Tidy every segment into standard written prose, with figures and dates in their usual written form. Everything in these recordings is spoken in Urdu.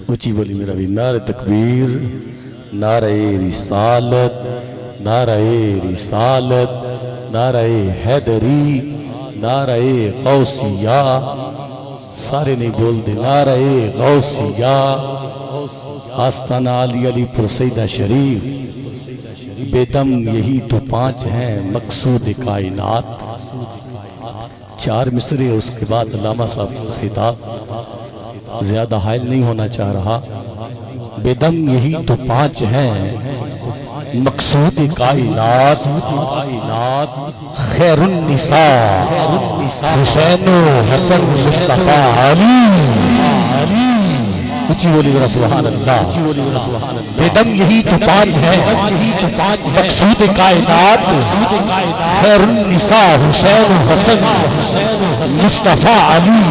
اونچی بولی میرا بھی نعرہ تکبیر، نعرہ رسالت، نعرہ رسالت، نعرہ حیدری، نعرہ غوثیہ، سارے نہیں بول دے نعرہ غوثیہ، آستانہ علی علی پر سیدہ شریف، بے دم یہی تو پانچ ہیں مقصود کائنات۔ چار مصرے اس کے بعد علامہ صاحب کو خطاب، زیادہ حائل نہیں ہونا چاہ رہا۔ بے دم یہی تو پانچ ہیں مقصود کائنات، خیر النساء حسین و حسن مصطفیٰ علی۔ اونچی بولی ذرا سبحان اللہ۔ بے دم یہی تو پانچ ہیں مقصود کائنات، خیر النساء حسین و حسن مصطفیٰ علی۔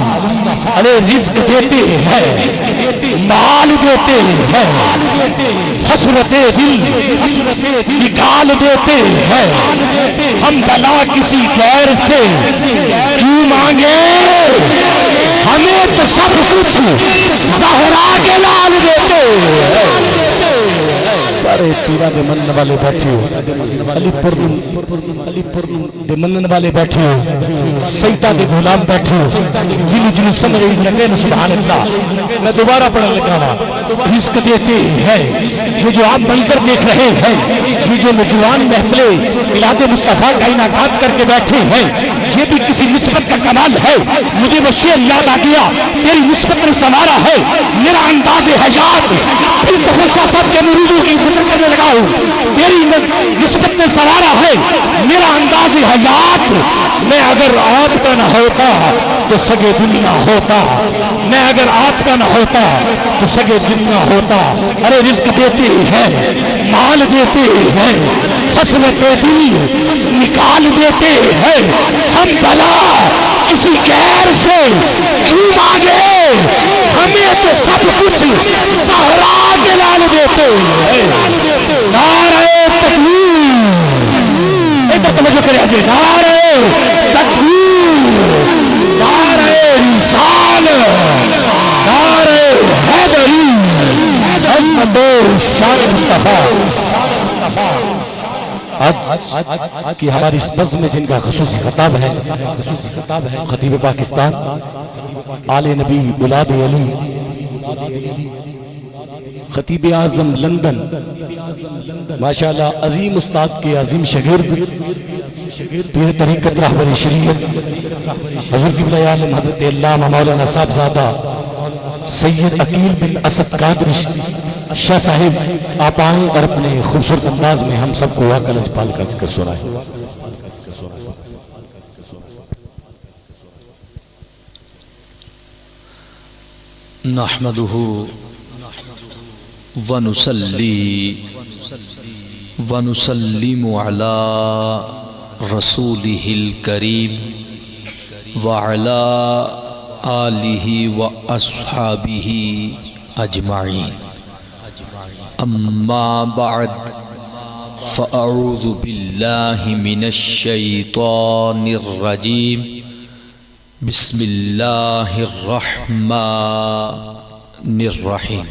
ارے رزق دیتے ہیں، مال دیتے ہیں، حسرت دل نکال دیتے ہیں، ہم بلا کسی غیر سے کیوں مانگے، ہمیں تو سب کچھ زہرا کے لال دیتے۔ سارے پیرا دے منن والے بیٹھے ہو، علی پور دے منن والے بیٹھے ہو، سیدہ دے غلام بیٹھے ہو، جنہوں جنہوں سمجھ رہی لگے سبحان اللہ۔ میں دوبارہ پڑھنے لگا ہوا، رزق دیتے ہیں، یہ جو آپ منظر دیکھ رہے ہیں، یہ جو نوجوان محفلیں میلاد مصطفیٰ کا انعقاد کر کے بیٹھے ہیں، یہ بھی کسی نسبت کا کمال ہے۔ مجھے وہ شعر یاد آ گیا، تیری نسبت نے سنوارا ہے میرا انداز حیات، اس ظفر شاہ صاحب کے مریدوں کی خدمت کرنے لگا ہوں، تیری نسبت نے سنوارا ہے میرا انداز حیات۔ میں اگر آپ کا نہ ہوتا تو سگے دنیا ہوتا، میں اگر آپ کا نہ ہوتا تو سگے دنیا ہوتا۔ ارے رزق دیتے ہیں، مال دیتے ہیں، حسرت دل نکال دیتے ہیں، ہم بلا کسی غیر سے کیوں مانگے، ہمیں تو سب کچھ زہرا کے لال دیتے ہیں۔ نعرہ تکبیر، ایک توجہ کریں آجے، نعرہ تکبیر، نعرہ رسالت، نعرہ حیدری، عظمت شان مصطفیٰ۔ آج کی ہماری اس بزم میں جن کا خصوصی خطاب ہے، خطیب پاکستان آل نبی اولاد علی، خطیب اعظم لندن، ماشاءاللہ عظیم استاد کے عظیم شاگرد، پیر طریقت رہبر شریعت حضور قبلہ عالم حضرت علامہ مولانا صاحبزادہ سید عقیل بن اسد قادری شاہ صاحب، آپ آئیں اور اپنے خوبصورت انداز میں ہم سب کو واقع لجپال کا ذکر سنائیں۔ نحمده ونصلي ونسلم على رسوله الكريم وعلى آله وأصحابه أجمعين، أما بعد، فأعوذ بالله من الشيطان الرجيم، بسم الله الرحمن الرحيم۔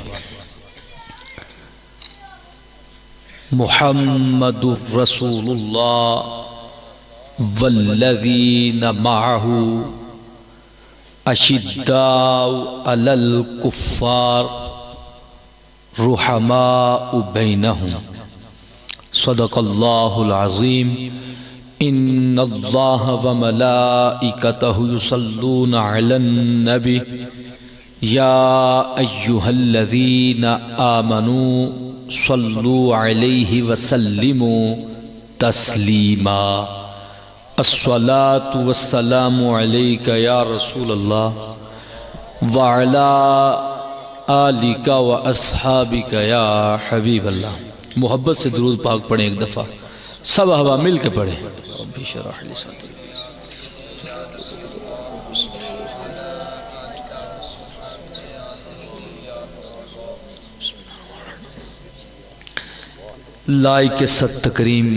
محمد رسول الله والذين معه أشداء على الكفار رحماء بينهم، صدق الله العظيم۔ إن الله وملائكته يصلون على النبي يا أيها الذين آمنوا صلوا عليه وسلموا تسليما۔ الصلاة والسلام عليك يا رسول الله وعلى آلك وأصحابك يا حبيب الله۔ محبت سے درود پاک پڑھیں ایک دفعہ، سب احباب مل کے پڑھیں۔ لائق صد تکریم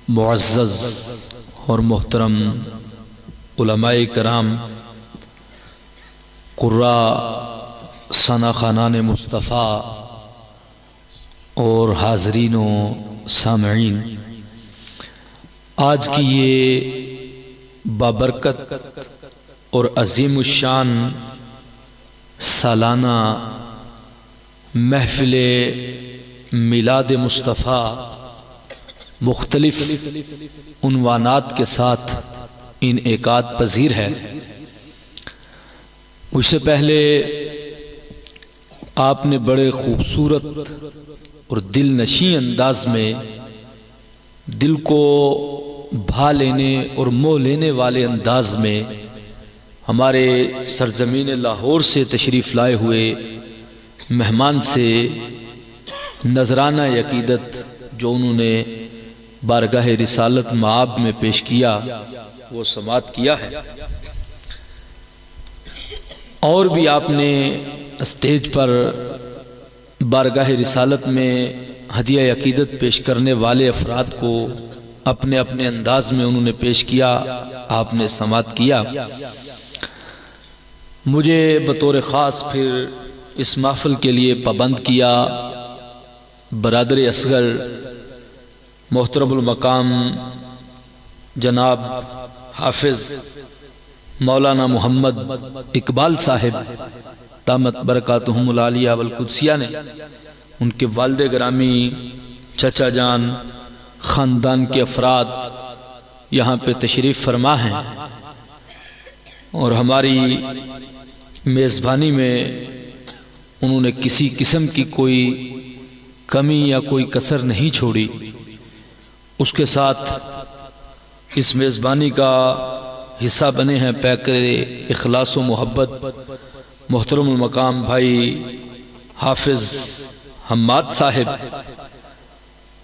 معزز اور محترم علماء کرام، قراء، ثنا خانان مصطفیٰ اور حاضرین و سامعین، آج کی یہ بابرکت اور عظیم الشان سالانہ محفل میلاد مصطفیٰ مختلف عنوانات کے ساتھ انعقاد پذیر ہے۔ مجھ سے پہلے آپ نے بڑے خوبصورت اور دل نشیں انداز میں، دل کو بھا لینے اور موہ لینے والے انداز میں ہمارے سرزمین لاہور سے تشریف لائے ہوئے مہمان سے نذرانہ عقیدت جو انہوں نے بارگاہ رسالت مآب میں پیش کیا وہ سماعت کیا ہے، اور بھی آپ نے اسٹیج پر بارگاہ رسالت میں ہدیہ عقیدت پیش کرنے والے افراد کو اپنے اپنے انداز میں انہوں نے پیش کیا، آپ نے سماعت کیا۔ مجھے بطور خاص پھر اس محفل کے لیے پابند کیا برادر اصغر محترم المقام جناب حافظ مولانا محمد اقبال صاحب دامت برکاتہم العالیہ والقدسیہ نے، ان کے والد گرامی، چچا جان، خاندان کے افراد یہاں پہ تشریف فرما ہیں، اور ہماری میزبانی میں انہوں نے کسی قسم کی کوئی کمی یا کوئی کسر نہیں چھوڑی۔ اس کے ساتھ اس میزبانی کا حصہ بنے ہیں پیکر اخلاص و محبت محترم المقام بھائی حافظ حماد صاحب،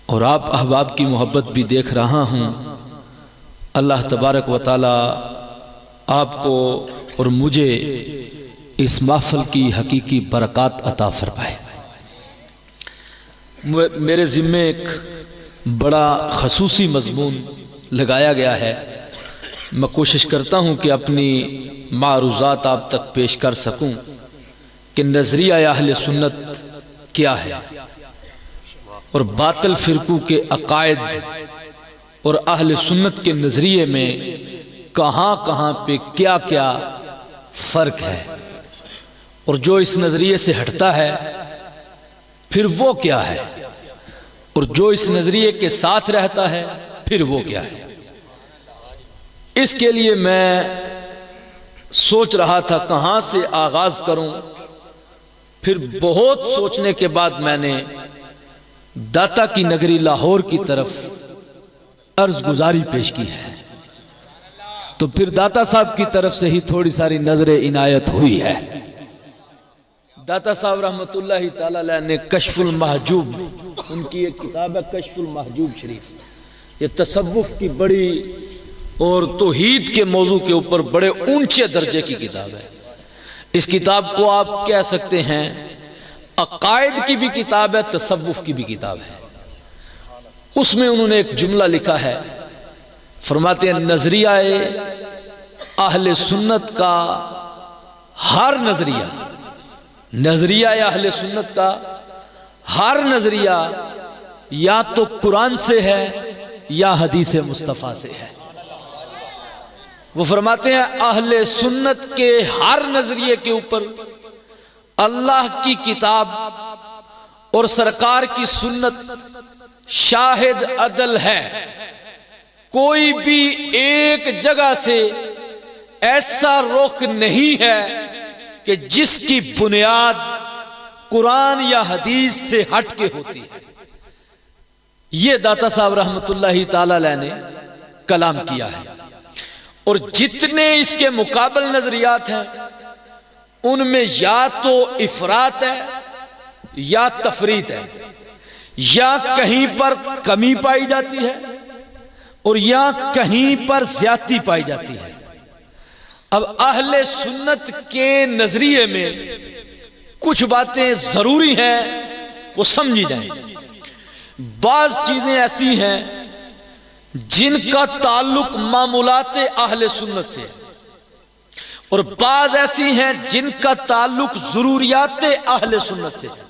اور آپ احباب کی محبت بھی دیکھ رہا ہوں۔ اللہ تبارک و تعالی آپ کو اور مجھے اس محفل کی حقیقی برکات عطا فرمائے۔ میرے ذمے ایک بڑا خصوصی مضمون لگایا گیا ہے، میں کوشش کرتا ہوں کہ اپنی معروضات آپ تک پیش کر سکوں کہ نظریہ اہل سنت کیا ہے، اور باطل فرقوں کے عقائد اور اہل سنت کے نظریے میں کہاں کہاں پہ کیا کیا فرق ہے، اور جو اس نظریے سے ہٹتا ہے پھر وہ کیا ہے، اور جو اس نظریے کے ساتھ رہتا ہے پھر وہ کیا ہے۔ اس کے لیے میں سوچ رہا تھا کہاں سے آغاز کروں، پھر بہت سوچنے کے بعد میں نے داتا کی نگری لاہور کی طرف عرض گزاری پیش کی ہے، تو پھر داتا صاحب کی طرف سے ہی تھوڑی ساری نظر عنایت ہوئی ہے۔ داتا صاحب رحمت اللہ تعالی علیہ نے کشف المحجوب، ان کی ایک کتاب ہے کشف المحجوب شریف، یہ تصوف کی بڑی اور توحید کے موضوع کے اوپر بڑے اونچے درجے کی کتاب ہے۔ اس کتاب کو آپ کہہ سکتے ہیں عقائد کی بھی کتاب ہے، تصوف کی بھی کتاب ہے۔ اس میں انہوں نے ایک جملہ لکھا ہے، فرماتے ہیں نظریہ اہل سنت کا ہر نظریہ، نظریہ اہل سنت کا ہر نظریہ یا تو قرآن سے ہے یا حدیث مصطفیٰ سے ہے۔ وہ فرماتے ہیں اہل سنت کے ہر نظریے کے اوپر اللہ کی کتاب اور سرکار کی سنت شاہد عدل ہے، کوئی بھی ایک جگہ سے ایسا رخ نہیں ہے کہ جس کی بنیاد قرآن یا حدیث سے ہٹ کے ہوتی ہے۔ یہ داتا صاحب رحمت اللہ تعالی علیہ نے کلام کیا ہے، اور جتنے اس کے مقابل نظریات ہیں ان میں یا تو افراط ہے یا تفریط ہے، یا کہیں پر کمی پائی جاتی ہے اور یا کہیں پر زیادتی پائی جاتی ہے۔ اب اہل سنت کے نظریے میں کچھ باتیں ضروری ہیں وہ سمجھی جائیں، بعض چیزیں ایسی ہیں جن کا تعلق معمولات اہل سنت سے ہے، اور بعض ایسی ہیں جن کا تعلق ضروریات اہل سنت سے ہے،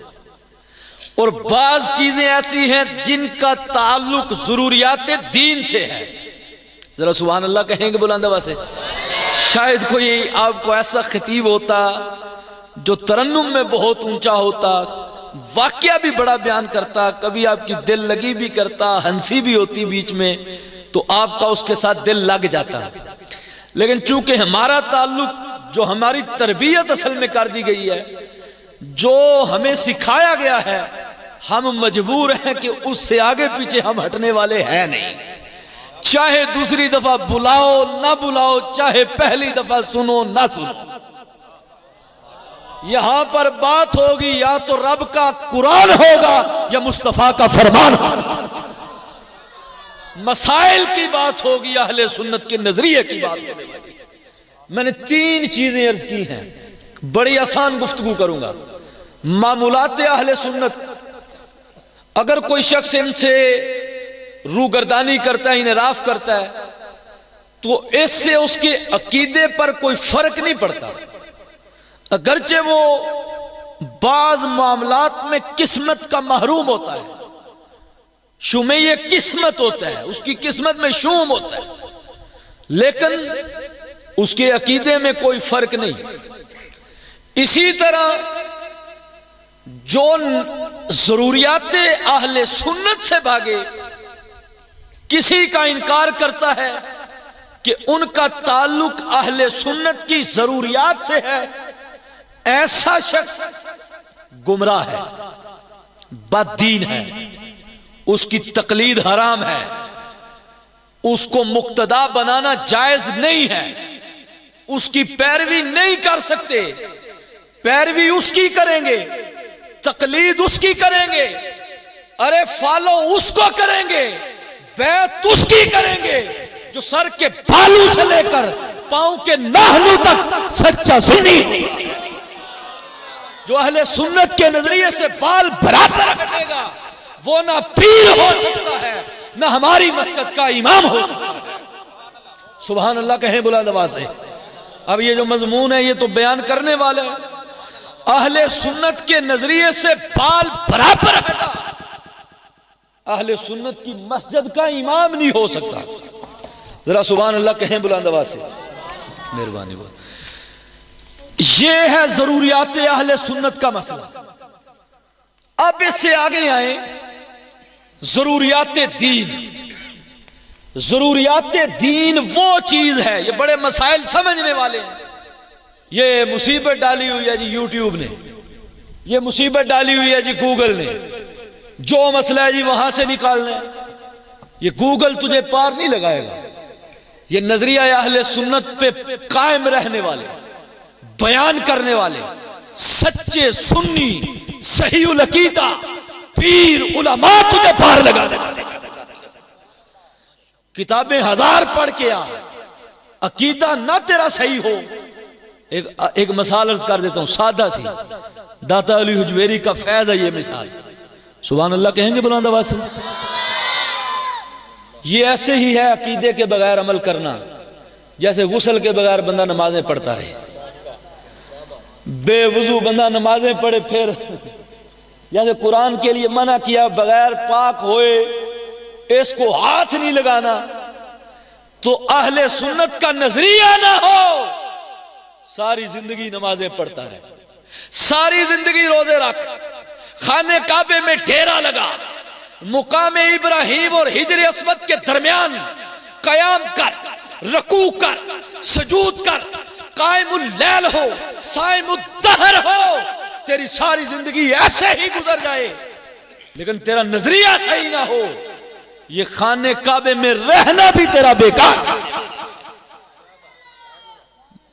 اور بعض چیزیں ایسی ہیں جن کا تعلق ضروریات دین سے ہے۔ ذرا سبحان اللہ کہیں گے بلند آواز سے؟ شاید کوئی آپ کو ایسا خطیب ہوتا جو ترنم میں بہت اونچا ہوتا، واقعہ بھی بڑا بیان کرتا، کبھی آپ کی دل لگی بھی کرتا، ہنسی بھی ہوتی بیچ میں، تو آپ کا اس کے ساتھ دل لگ جاتا۔ لیکن چونکہ ہمارا تعلق، جو ہماری تربیت اصل میں کر دی گئی ہے، جو ہمیں سکھایا گیا ہے، ہم مجبور ہیں کہ اس سے آگے پیچھے ہم ہٹنے والے ہیں نہیں۔ چاہے دوسری دفعہ بلاؤ نہ بلاؤ، چاہے پہلی دفعہ سنو نہ سنو، یہاں پر بات ہوگی یا تو رب کا قرآن ہوگا یا مصطفیٰ کا فرمان ہوگا۔ مسائل کی بات ہوگی، اہل سنت کے نظریے کی بات ہونے والی ہے۔ میں نے 3 چیزیں عرض کی ہیں، بڑی آسان گفتگو کروں گا۔ معمولات اہل سنت، اگر کوئی شخص ان سے روگردانی کرتا ہے، انحراف کرتا ہے، تو اس سے اس کے عقیدے پر کوئی فرق نہیں پڑتا، اگرچہ وہ بعض معاملات میں قسمت کا محروم ہوتا ہے، شومیہ قسمت ہوتا ہے، اس کی قسمت میں شوم ہوتا ہے، لیکن اس کے عقیدے میں کوئی فرق نہیں۔ اسی طرح جو ضروریات اہل سنت سے بھاگے، کسی کا انکار کرتا ہے کہ ان کا تعلق اہل سنت کی ضروریات سے ہے، ایسا شخص گمراہ ہے، بد دین ہے، اس کی تقلید حرام ہے، اس کو مقتدا بنانا جائز نہیں ہے، اس کی پیروی نہیں کر سکتے، پیروی اس کی کریں گے، تقلید اس کی کریں گے، ارے فالو اس کو کریں گے، بیعت اس کی کریں گے جو سر کے بالوں سے لے کر پاؤں کے ناخنوں تک سچا سنی، جو اہل سنت کے نظریے سے بال برابر ہٹے گا، وہ نہ پیر ہو سکتا ہے نہ ہماری مسجد کا امام ہو سکتا ہے۔ سبحان اللہ کہیں بلند آواز سے۔ اب یہ جو مضمون ہے یہ تو بیان کرنے والے ہیں، اہل سنت کے نظریے سے بال برابر ہٹا، اہل سنت کی مسجد کا امام نہیں ہو سکتا۔ ذرا سبحان اللہ کہیں بلند آواز سے، مہربانی بات۔ یہ ہے ضروریات اہل سنت کا مسئلہ۔ اب اس سے آگے آئیں ضروریات دین۔ ضروریات دین وہ چیز ہے، یہ بڑے مسائل سمجھنے والے ہیں، یہ مصیبت ڈالی ہوئی ہے جی یوٹیوب نے، یہ مصیبت ڈالی ہوئی ہے جی گوگل نے، جو مسئلہ ہے جی وہاں سے نکالنا ہے، یہ گوگل تجھے پار نہیں لگائے گا۔ یہ نظریہ اہل سنت پہ قائم رہنے والے، بیان کرنے والے، سچے سنی صحیح العقیدہ پیر علماء تجھے پار لگانے والے۔ کتابیں 1000 پڑھ کے آ، عقیدہ نہ تیرا صحیح ہو۔ ایک مثال عرض کر دیتا ہوں سادہ سی، داتا علی حجویری کا فیض ہے یہ مثال۔ سبحان اللہ کہیں گے بلند آواز سے؟ یہ ایسے ہی ہے عقیدے کے بغیر عمل کرنا، جیسے غسل کے بغیر بندہ نمازیں پڑھتا رہے، بے وضو بندہ نمازیں پڑھے، پھر جیسے قرآن کے لیے منع کیا بغیر پاک ہوئے اس کو ہاتھ نہیں لگانا، تو اہل سنت کا نظریہ نہ ہو، ساری زندگی نمازیں پڑھتا رہے، ساری زندگی روزے رکھ، خانے کعبے میں ڈیرا لگا، مقام ابراہیم اور حجر اسود کے درمیان قیام کر، رکوع کر، سجود کر، قائم اللیل ہو، صائم الدہر ہو، تیری ساری زندگی ایسے ہی گزر جائے، لیکن تیرا نظریہ صحیح نہ ہو، یہ خانے کعبے میں رہنا بھی تیرا بیکار۔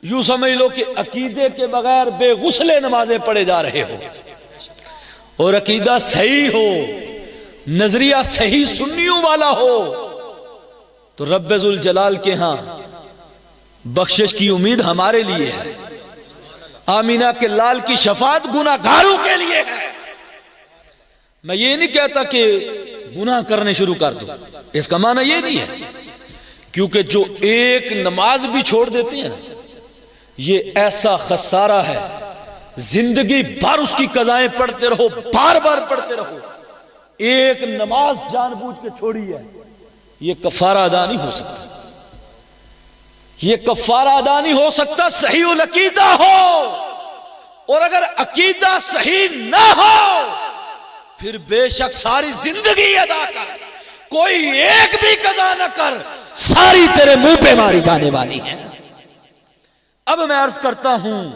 یوں سمجھ لو کہ عقیدے کے بغیر بے غسلے نمازیں پڑھے جا رہے ہو، اور عقیدہ صحیح ہو، نظریہ صحیح سنیوں والا ہو، تو رب ذوالجلال کے ہاں بخشش کی امید ہمارے لیے ہے، آمینہ کے لال کی شفاعت گناہگاروں کے لیے ہے۔ میں یہ نہیں کہتا کہ گناہ کرنے شروع کر دو، اس کا معنی یہ نہیں ہے، کیونکہ جو ایک نماز بھی چھوڑ دیتے ہیں یہ ایسا خسارہ ہے، زندگی بھر اس کی قضائیں پڑھتے رہو، بار بار پڑھتے رہو، ایک نماز جان بوجھ کے چھوڑی ہے، یہ کفارہ ادا نہیں ہو سکتا، یہ کفارہ ادا نہیں ہو سکتا صحیح العقیدہ ہو، اور اگر عقیدہ صحیح نہ ہو پھر بے شک ساری زندگی ادا کر، کوئی ایک بھی قضا نہ کر، ساری تیرے منہ پہ ماری جانے والی ہیں۔ اب میں عرض کرتا ہوں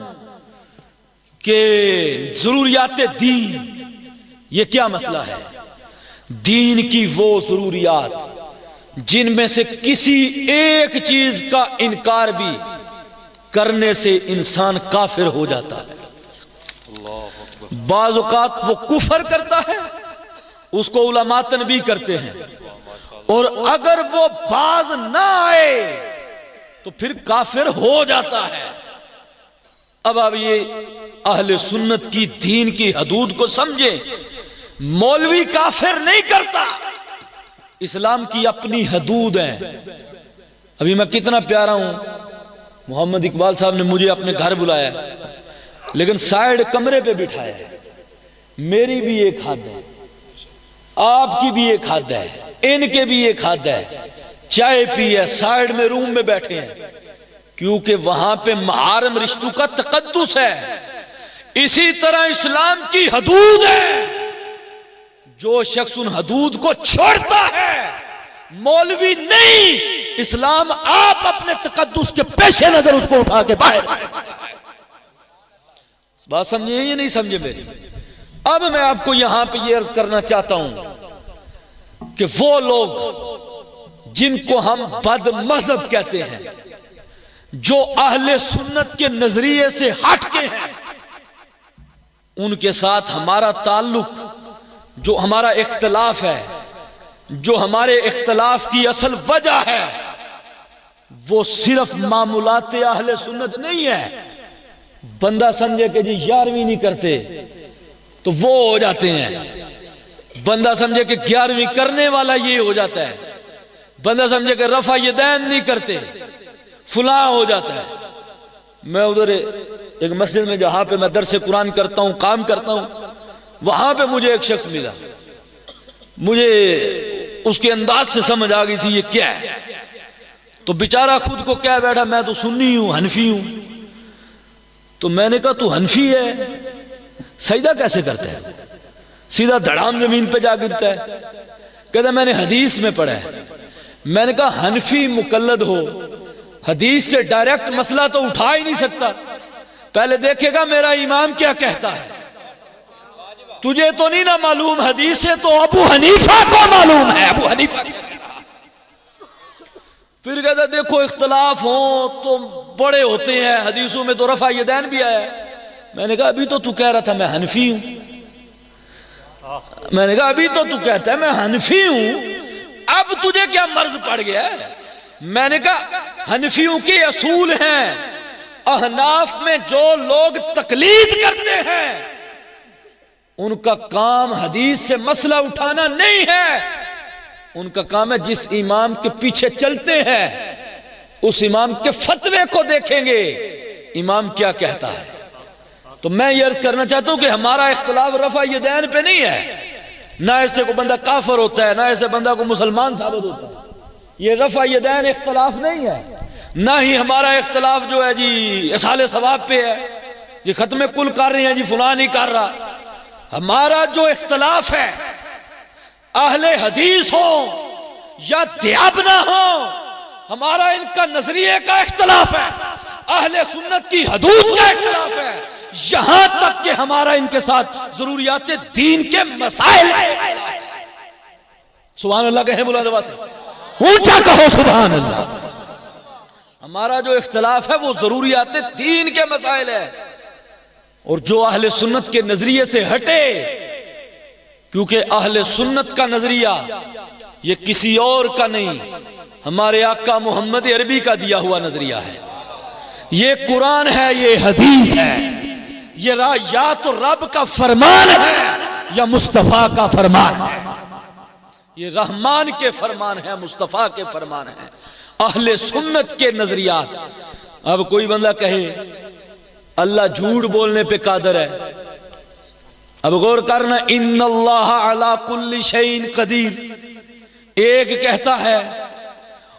کہ ضروریات دین یہ کیا مسئلہ ہے؟ دین کی وہ ضروریات جن میں سے کسی ایک چیز کا انکار بھی کرنے سے انسان کافر ہو جاتا ہے۔ بعض اوقات وہ کفر کرتا ہے، اس کو علماء تنبیہ کرتے ہیں، اور اگر وہ باز نہ آئے تو پھر کافر ہو جاتا ہے۔ اب یہ اہل سنت کی دین کی حدود کو سمجھیں، مولوی کافر نہیں کرتا، اسلام کی اپنی حدود ہیں۔ ابھی میں کتنا پیارا ہوں، محمد اقبال صاحب نے مجھے اپنے گھر بلایا لیکن سائیڈ کمرے پہ بٹھایا ہے، میری بھی ایک حد ہے، آپ کی بھی ایک حد ہے، ان کے بھی ایک حد ہے، چائے پی ہے، سائیڈ میں روم میں بیٹھے ہیں، کیونکہ وہاں پہ محارم رشتوں کا تقدس ہے۔ اسی طرح اسلام کی حدود ہے، جو شخص ان حدود کو چھوڑتا ہے مولوی نہیں، اسلام آپ اپنے تقدس کے پیش نظر اس کو اٹھا کے باہر۔ بات سمجھے یا نہیں سمجھے میری؟ اب میں آپ کو یہاں پہ یہ عرض کرنا چاہتا ہوں کہ وہ لوگ جن کو ہم بد مذہب کہتے ہیں، جو اہل سنت کے نظریے سے ہٹ کے ہیں، ان کے ساتھ ہمارا تعلق، جو ہمارا اختلاف ہے، جو ہمارے اختلاف کی اصل وجہ ہے، وہ صرف معمولات اہل سنت نہیں ہے۔ بندہ سمجھے کہ جی 11ویں نہیں کرتے تو وہ ہو جاتے ہیں، بندہ سمجھے کہ 11ویں کرنے والا یہ ہو جاتا ہے، بندہ سمجھے کہ رفع یدین نہیں کرتے فلاں ہو جاتا ہے۔ میں ادھر ایک مسجد میں جہاں پہ میں درس قرآن کرتا ہوں، کام کرتا ہوں، وہاں پہ مجھے ایک شخص ملا، مجھے اس کے انداز سے سمجھ آ گئی تھی یہ کیا ہے، تو بیچارہ خود کو کہہ بیٹھا میں تو سنی ہوں، حنفی ہوں۔ تو میں نے کہا تو حنفی ہے، سجدہ کیسے کرتا ہے؟ سیدھا دھڑام زمین پہ جا گرتا ہے، کہتا میں نے حدیث میں پڑھا ہے۔ میں نے کہا حنفی مقلد ہو، حدیث سے ڈائریکٹ مسئلہ تو اٹھا ہی نہیں سکتا، پہلے دیکھے گا میرا امام کیا کہتا ہے۔ تجھے تو نہیں نا معلوم، حدیث سے تو ابو حنیفہ کو معلوم ہے، ابو حنیفہ۔ پھر کہتا دیکھو اختلاف ہوں تو بڑے ہوتے ہیں، حدیثوں میں تو رفع یدین بھی آیا ہے۔ میں نے کہا ابھی تو کہہ رہا تھا میں حنفی ہوں، میں نے کہا ابھی تو کہتا ہے میں حنفی ہوں، اب تجھے کیا مرض پڑ گیا ہے؟ میں نے کہا حنفیوں کے اصول ہیں، احناف میں جو لوگ تقلید کرتے ہیں ان کا کام حدیث سے مسئلہ اٹھانا نہیں ہے، ان کا کام ہے جس امام کے پیچھے چلتے ہیں اس امام کے فتوے کو دیکھیں گے امام کیا کہتا ہے۔ تو میں یہ عرض کرنا چاہتا ہوں کہ ہمارا اختلاف رفع یدین پہ نہیں ہے، نہ اس سے کو بندہ کافر ہوتا ہے، نہ اس سے بندہ کو مسلمان ثابت ہوتا ہے، یہ رفع یدین اختلاف نہیں ہے۔ نہ ہی ہمارا اختلاف جو ہے جی اصحال ثواب پہ ہے، جی ختم کل کر رہے ہیں جی فلاں نہیں کر رہا۔ ہمارا جو اختلاف ہے اہل حدیث ہوں یا دیابنا ہوں، ہمارا ان کا نظریے کا اختلاف ہے، اہل سنت کی حدود کا اختلاف ہے، یہاں تک کہ ہمارا ان کے ساتھ ضروریات دین کے مسائل ہیں۔ سبحان اللہ کہیں بلند آواز سے، اونچا کہو سبحان اللہ۔ ہمارا جو اختلاف ہے وہ ضروریات دین کے مسائل ہے، اور جو اہل سنت کے نظریے سے ہٹے، کیونکہ اہل سنت کا نظریہ یہ کسی اور کا نہیں، ہمارے آقا محمد عربی کا دیا ہوا نظریہ ہے، یہ قرآن ہے، یہ حدیث ہے، یہ یا تو رب کا فرمان ہے یا مصطفیٰ کا فرمان ہے، یہ رحمان کے فرمان ہے، مصطفیٰ کے فرمان ہے۔ اہل سنت کے نظریات اب کوئی بندہ کہے اللہ جھوٹ بولنے پہ قادر ہے، اب غور کرنا، ان اللہ علی کل شیء قدیر ایک کہتا ہے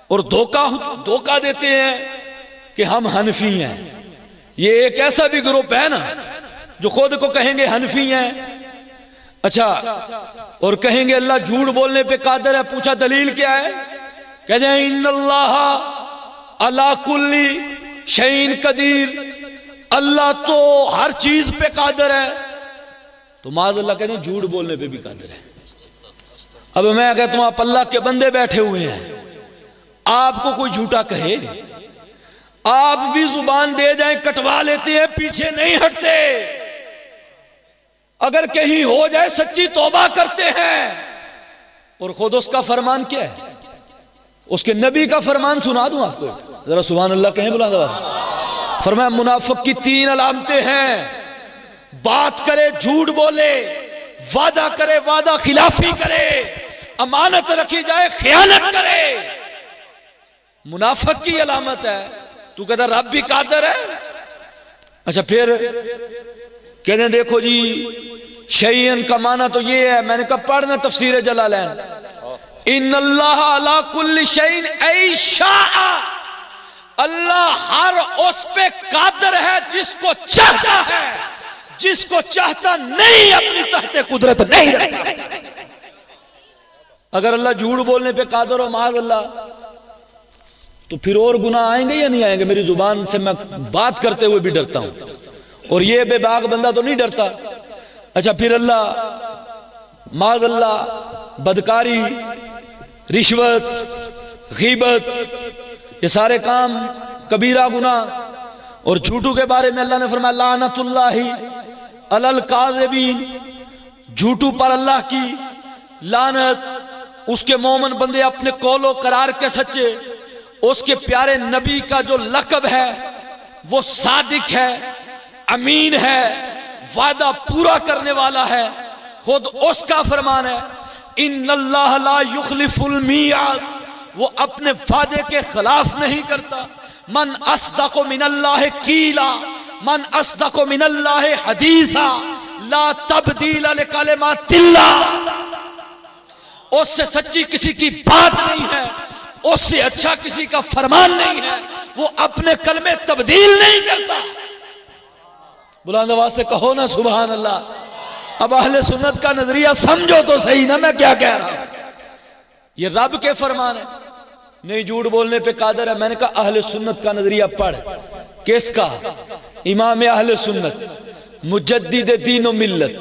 اور دھوکہ دیتے ہیں کہ ہم حنفی ہیں. یہ ایک ایسا بھی گروپ ہے نا جو خود کو کہیں گے حنفی ہیں، اچھا، اور کہیں گے اللہ جھوٹ بولنے پہ قادر ہے. پوچھا دلیل کیا ہے؟ کہتے ہیں ان اللہ علی کل شیء قدیر، اللہ تو ہر چیز پہ قادر ہے. تو معاذ اللہ کہتے ہیں جھوٹ بولنے پہ بھی قادر ہے. اب میں کہتا ہوں آپ اللہ کے بندے بیٹھے ہوئے ہیں، آپ کو کوئی جھوٹا کہے آپ بھی زبان دے جائیں کٹوا لیتے ہیں، پیچھے نہیں ہٹتے. اگر کہیں ہو جائے سچی توبہ کرتے ہیں. اور خود اس کا فرمان کیا ہے؟ اس کے نبی کا فرمان سنا دوں آپ کو، ذرا سبحان اللہ کہیں بلند آواز سے. فرمایا منافق کی 3 علامتیں ہیں، بات کرے جھوٹ بولے، وعدہ کرے وعدہ خلافی کرے، امانت رکھی جائے خیانت کرے. منافق کی علامت ہے. تو کہتا رب بھی قادر ہے. اچھا پھر کہتے ہیں دیکھو جی شیئن کا معنی تو یہ ہے، میں نے کہا پڑھنا تفسیر جلالین، ان اللہ علی کل شیء ای شاء، اللہ ہر اس پہ قادر ہے جس کو چاہتا ہے، جس کو چاہتا نہیں اپنی تحت قدرت نہیں رکھتا. اگر اللہ جھوٹ بولنے پہ قادر ہو معاذ اللہ، تو پھر اور گناہ آئیں گے یا نہیں آئیں گے؟ میری زبان سے میں بات کرتے ہوئے بھی ڈرتا ہوں، اور یہ بے باک بندہ تو نہیں ڈرتا. اچھا پھر اللہ معاذ اللہ بدکاری، رشوت، غیبت، یہ سارے کام کبیرہ گناہ. اور جھوٹوں کے بارے میں اللہ نے فرمایا لعنت اللہ علی الکاذبین، جھوٹوں پر اللہ کی لعنت. اس کے مومن بندے اپنے قول و قرار کے سچے. اس کے پیارے نبی کا جو لقب ہے وہ صادق ہے، امین ہے، وعدہ پورا کرنے والا ہے. خود اس کا فرمان ہے ان اللہ لا یخلف المیعاد، وہ اپنے وعدے کے خلاف نہیں کرتا. من اصدق من اللہ قیلا، من اصدق من اللہ حدیثا، لا تبدیل لکلمات اللہ. اس سے سچی کسی کی بات نہیں ہے، اس سے اچھا کسی کا فرمان نہیں ہے. وہ اپنے کلمے تبدیل نہیں کرتا. بلند آواز سے کہو نا سبحان اللہ. اب اہل سنت کا نظریہ سمجھو تو صحیح نا میں کیا کہہ رہا ہوں. یہ رب کے فرمان ہے، نہیں جھوٹ بولنے پہ قادر ہے. میں نے کہا اہل سنت کا نظریہ پڑھ. کس کا؟ امام اہل سنت، مجدد دین و ملت،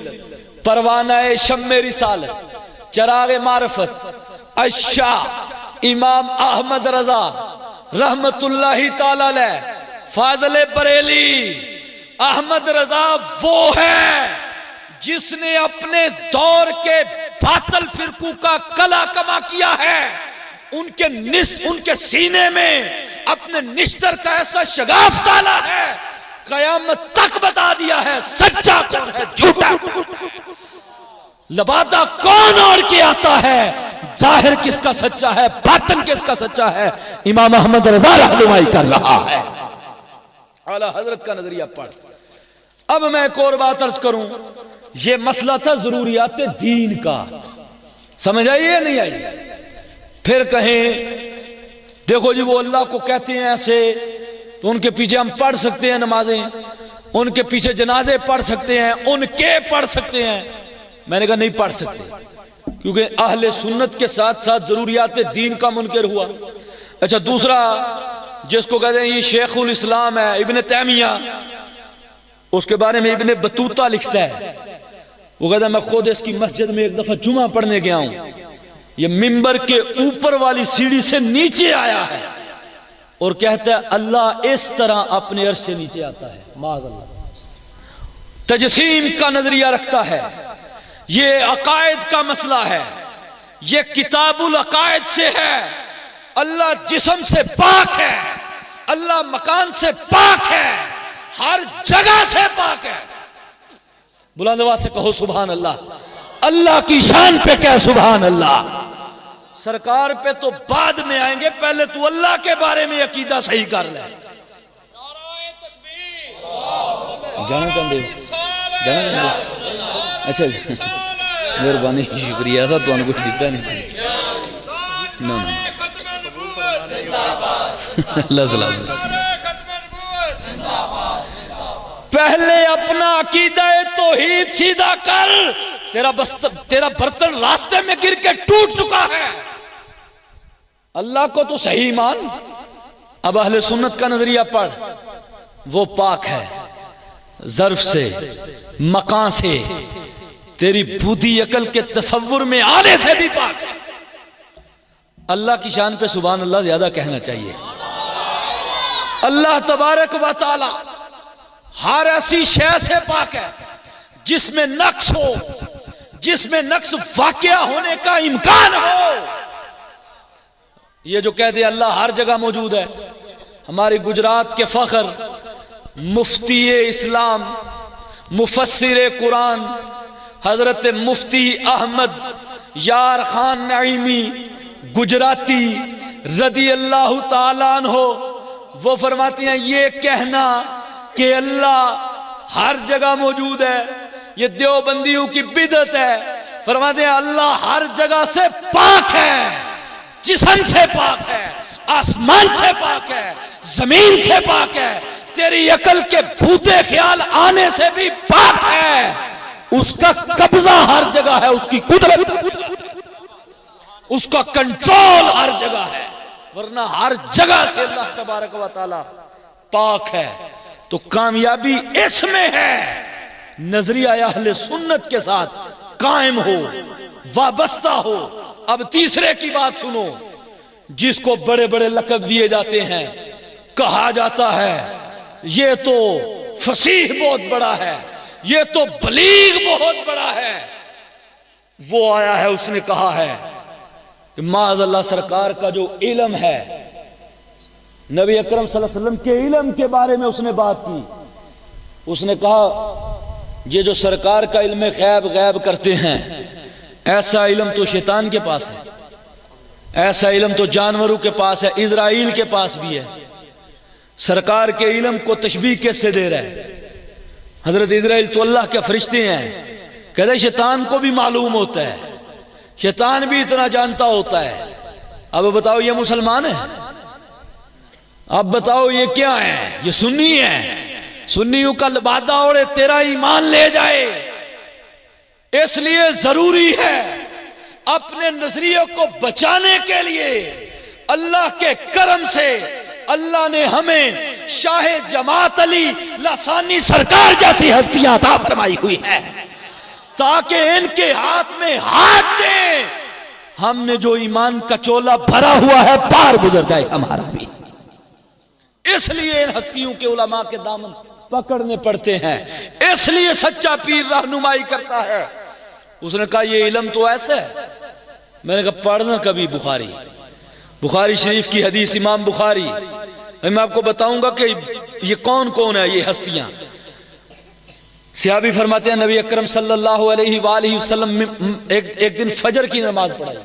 پروانہ شم رسالت، چراغ معرفت، الشاہ امام احمد رضا رحمت اللہ تعالی علیہ، فاضل بریلی. احمد رضا وہ ہے جس نے اپنے دور کے باطل فرقوں کا کلا کما کیا ہے. ان کے سینے میں اپنے نشتر کا ایسا شگاف ڈالا ہے، قیامت تک بتا دیا ہے سچا کون ہے جھوٹا کون ہے، لبادہ کون اور کیا آتا ہے، ظاہر کس کا سچا ہے، باطن کس کا سچا ہے. امام احمد رضا رہنمائی کر رہا ہے. اعلی حضرت کا نظریہ پڑھ. اب میں ایک اور بات عرض کروں. یہ مسئلہ تھا ضروریات دین کا، سمجھ آئیے یا نہیں آئی؟ پھر کہیں دیکھو جی وہ اللہ کو کہتے ہیں ایسے، تو ان کے پیچھے ہم پڑھ سکتے ہیں نمازیں، ان کے پیچھے جنازے پڑھ سکتے ہیں، ان کے پڑھ سکتے ہیں. میں نے کہا نہیں پڑھ سکتے، کیونکہ اہل سنت کے ساتھ ساتھ ضروریات دین کا منکر ہوا. اچھا دوسرا جس کو کہتے ہیں یہ شیخ الاسلام ہے ابن تیمیہ، اس کے بارے میں ابن بطوطہ لکھتا ہے. وہ کہتا ہے میں خود اس کی مسجد میں ایک دفعہ جمعہ پڑھنے گیا ہوں، یہ ممبر کے اوپر والی سیڑھی سے نیچے آیا ہے اور کہتا ہے اللہ اس طرح اپنے عرش سے نیچے آتا ہے. معاذ اللہ. تجسیم کا نظریہ رکھتا ہے. یہ عقائد کا مسئلہ ہے، یہ کتاب العقائد سے ہے. اللہ جسم سے پاک ہے، اللہ مکان سے پاک ہے، ہر جگہ سے پاک ہے. بلند آواز سے کہو سبحان اللہ. اللہ کی شان پہ کہہ سبحان اللہ. سرکار پہ تو بعد میں آئیں گے، پہلے تو اللہ کے بارے میں عقیدہ صحیح کر لے. جانا چاہتے ہو؟ جانا چاہتے ہو؟ اچھا جی مہربانی شکریہ، ایسا تو کچھ دیتا نہیں نا اللہ سلام۔ پہلے اپنا عقیدہ توحید سیدھا کر، تیرا برتن راستے میں گر کے ٹوٹ چکا ہے۔ اللہ کو تو صحیح مان، اب اہل سنت کا نظریہ پڑھ، وہ پاک ہے ظرف سے، مکان سے، تیری بودھی عقل کے تصور میں آنے سے بھی پاک ہے۔ اللہ کی شان پہ سبحان اللہ زیادہ کہنا چاہیے۔ اللہ تبارک و تعالی ہر ایسی شے سے پاک ہے جس میں نقص ہو، جس میں نقص واقعہ ہونے کا امکان ہو۔ یہ جو کہہ دے اللہ ہر جگہ موجود ہے، ہماری گجرات کے فخر مفتی اسلام، مفسر قرآن حضرت مفتی احمد یار خان نعیمی گجراتی رضی اللہ تعالیٰ عنہ، وہ فرماتے ہیں یہ کہنا کہ اللہ ہر جگہ موجود ہے یہ دیوبندیوں کی بدعت ہے۔ فرماتے ہیں اللہ ہر جگہ سے پاک ہے، جسم سے پاک ہے، آسمان سے پاک ہے، زمین سے پاک ہے، تیری عقل کے بھوتے خیال آنے سے بھی پاک ہے۔ اس کا قبضہ ہر جگہ ہے، اس کی قدرت، اس کا کنٹرول ہر جگہ ہے، ورنہ ہر جگہ سے اللہ تبارک و تعالی پاک ہے۔ تو کامیابی اس میں ہے، نظریہ اہل سنت کے ساتھ قائم ہو، وابستہ ہو۔ اب تیسرے کی بات سنو، جس کو بڑے بڑے لقب دیے جاتے ہیں، کہا جاتا ہے یہ تو فصیح بہت بڑا ہے، یہ تو بلیغ بہت بڑا ہے۔ وہ آیا ہے، اس نے کہا ہے کہ معاذ اللہ سرکار کا جو علم ہے، نبی اکرم صلی اللہ علیہ وسلم کے علم کے بارے میں اس نے بات کی۔ اس نے کہا یہ جو سرکار کا علم غیب کرتے ہیں، ایسا علم تو شیطان کے پاس ہے، ایسا علم تو جانوروں کے پاس ہے، اسرائیل کے پاس بھی ہے۔ سرکار کے علم کو تشبیہ کیسے سے دے رہا ہے؟ حضرت اسرائیل تو اللہ کے فرشتے ہیں، کہتے ہیں شیطان کو بھی معلوم ہوتا ہے، شیطان بھی اتنا جانتا ہوتا ہے۔ اب بتاؤ یہ مسلمان ہے؟ اب بتاؤ یہ کیا ہے؟ یہ سنی ہے، سنیوں کا لبادہ اوڑے تیرا ایمان لے جائے۔ اس لیے ضروری ہے اپنے نظریے کو بچانے کے لیے اللہ کے کرم سے اللہ نے ہمیں شاہ جماعت علی لسانی سرکار جیسی ہستیاں عطا فرمائی ہوئی ہے، تاکہ ان کے ہاتھ میں ہاتھ دیں، ہم نے جو ایمان کا چولا بھرا ہوا ہے پار گزر جائے ہمارا بھی۔ اس لیے ان ہستیوں کے علماء کے دامن پکڑنے پڑتے ہیں، اس لیے سچا پیر رہنمائی کرتا ہے۔ اس نے کہا یہ علم تو ایسا ہے، میں نے کہا پڑھنا کبھی بخاری شریف کی حدیث، امام بخاری۔ میں آپ کو بتاؤں گا کہ یہ کون کون ہے یہ ہستیاں۔ صحابی فرماتے ہیں نبی اکرم صلی اللہ علیہ وآلہ وسلم ایک دن فجر کی نماز پڑھائی،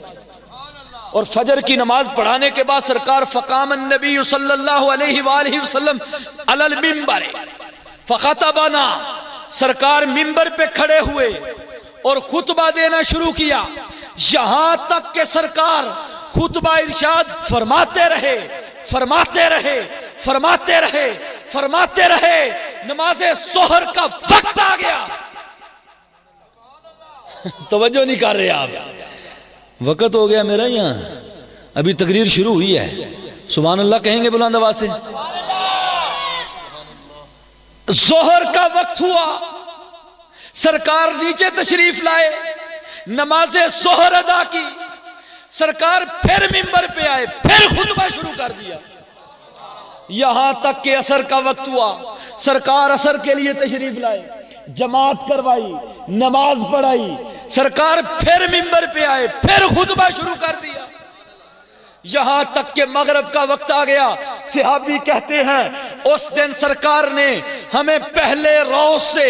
اور فجر کی نماز پڑھانے کے بعد سرکار فقام النبی صلی اللہ علیہ وآلہ وسلم علی المنبر فخطبنا، سرکار منبر پہ کھڑے ہوئے اور خطبہ دینا شروع کیا، یہاں تک کہ سرکار خطبہ ارشاد فرماتے رہے فرماتے رہے فرماتے رہے فرماتے رہے، نماز ظہر کا وقت آ گیا۔ توجہ نہیں کر رہے آپ، وقت ہو گیا میرا، یہاں ابھی تقریر شروع ہوئی ہے، سبحان اللہ کہیں گے بلند آواز سے؟ ظہر کا وقت ہوا، سرکار نیچے تشریف لائے، نماز ظہر ادا کی، سرکار پھر منبر پہ آئے، پھر خطبہ شروع کر دیا، یہاں تک کہ عصر کا وقت ہوا، سرکار عصر کے لیے تشریف لائے، جماعت کروائی، نماز پڑھائی، سرکار پھر منبر پہ آئے، پھر خطبہ شروع کر دیا، یہاں تک کہ مغرب کا وقت آ گیا. صحابی کہتے ہیں اس دن سرکار نے ہمیں پہلے روز سے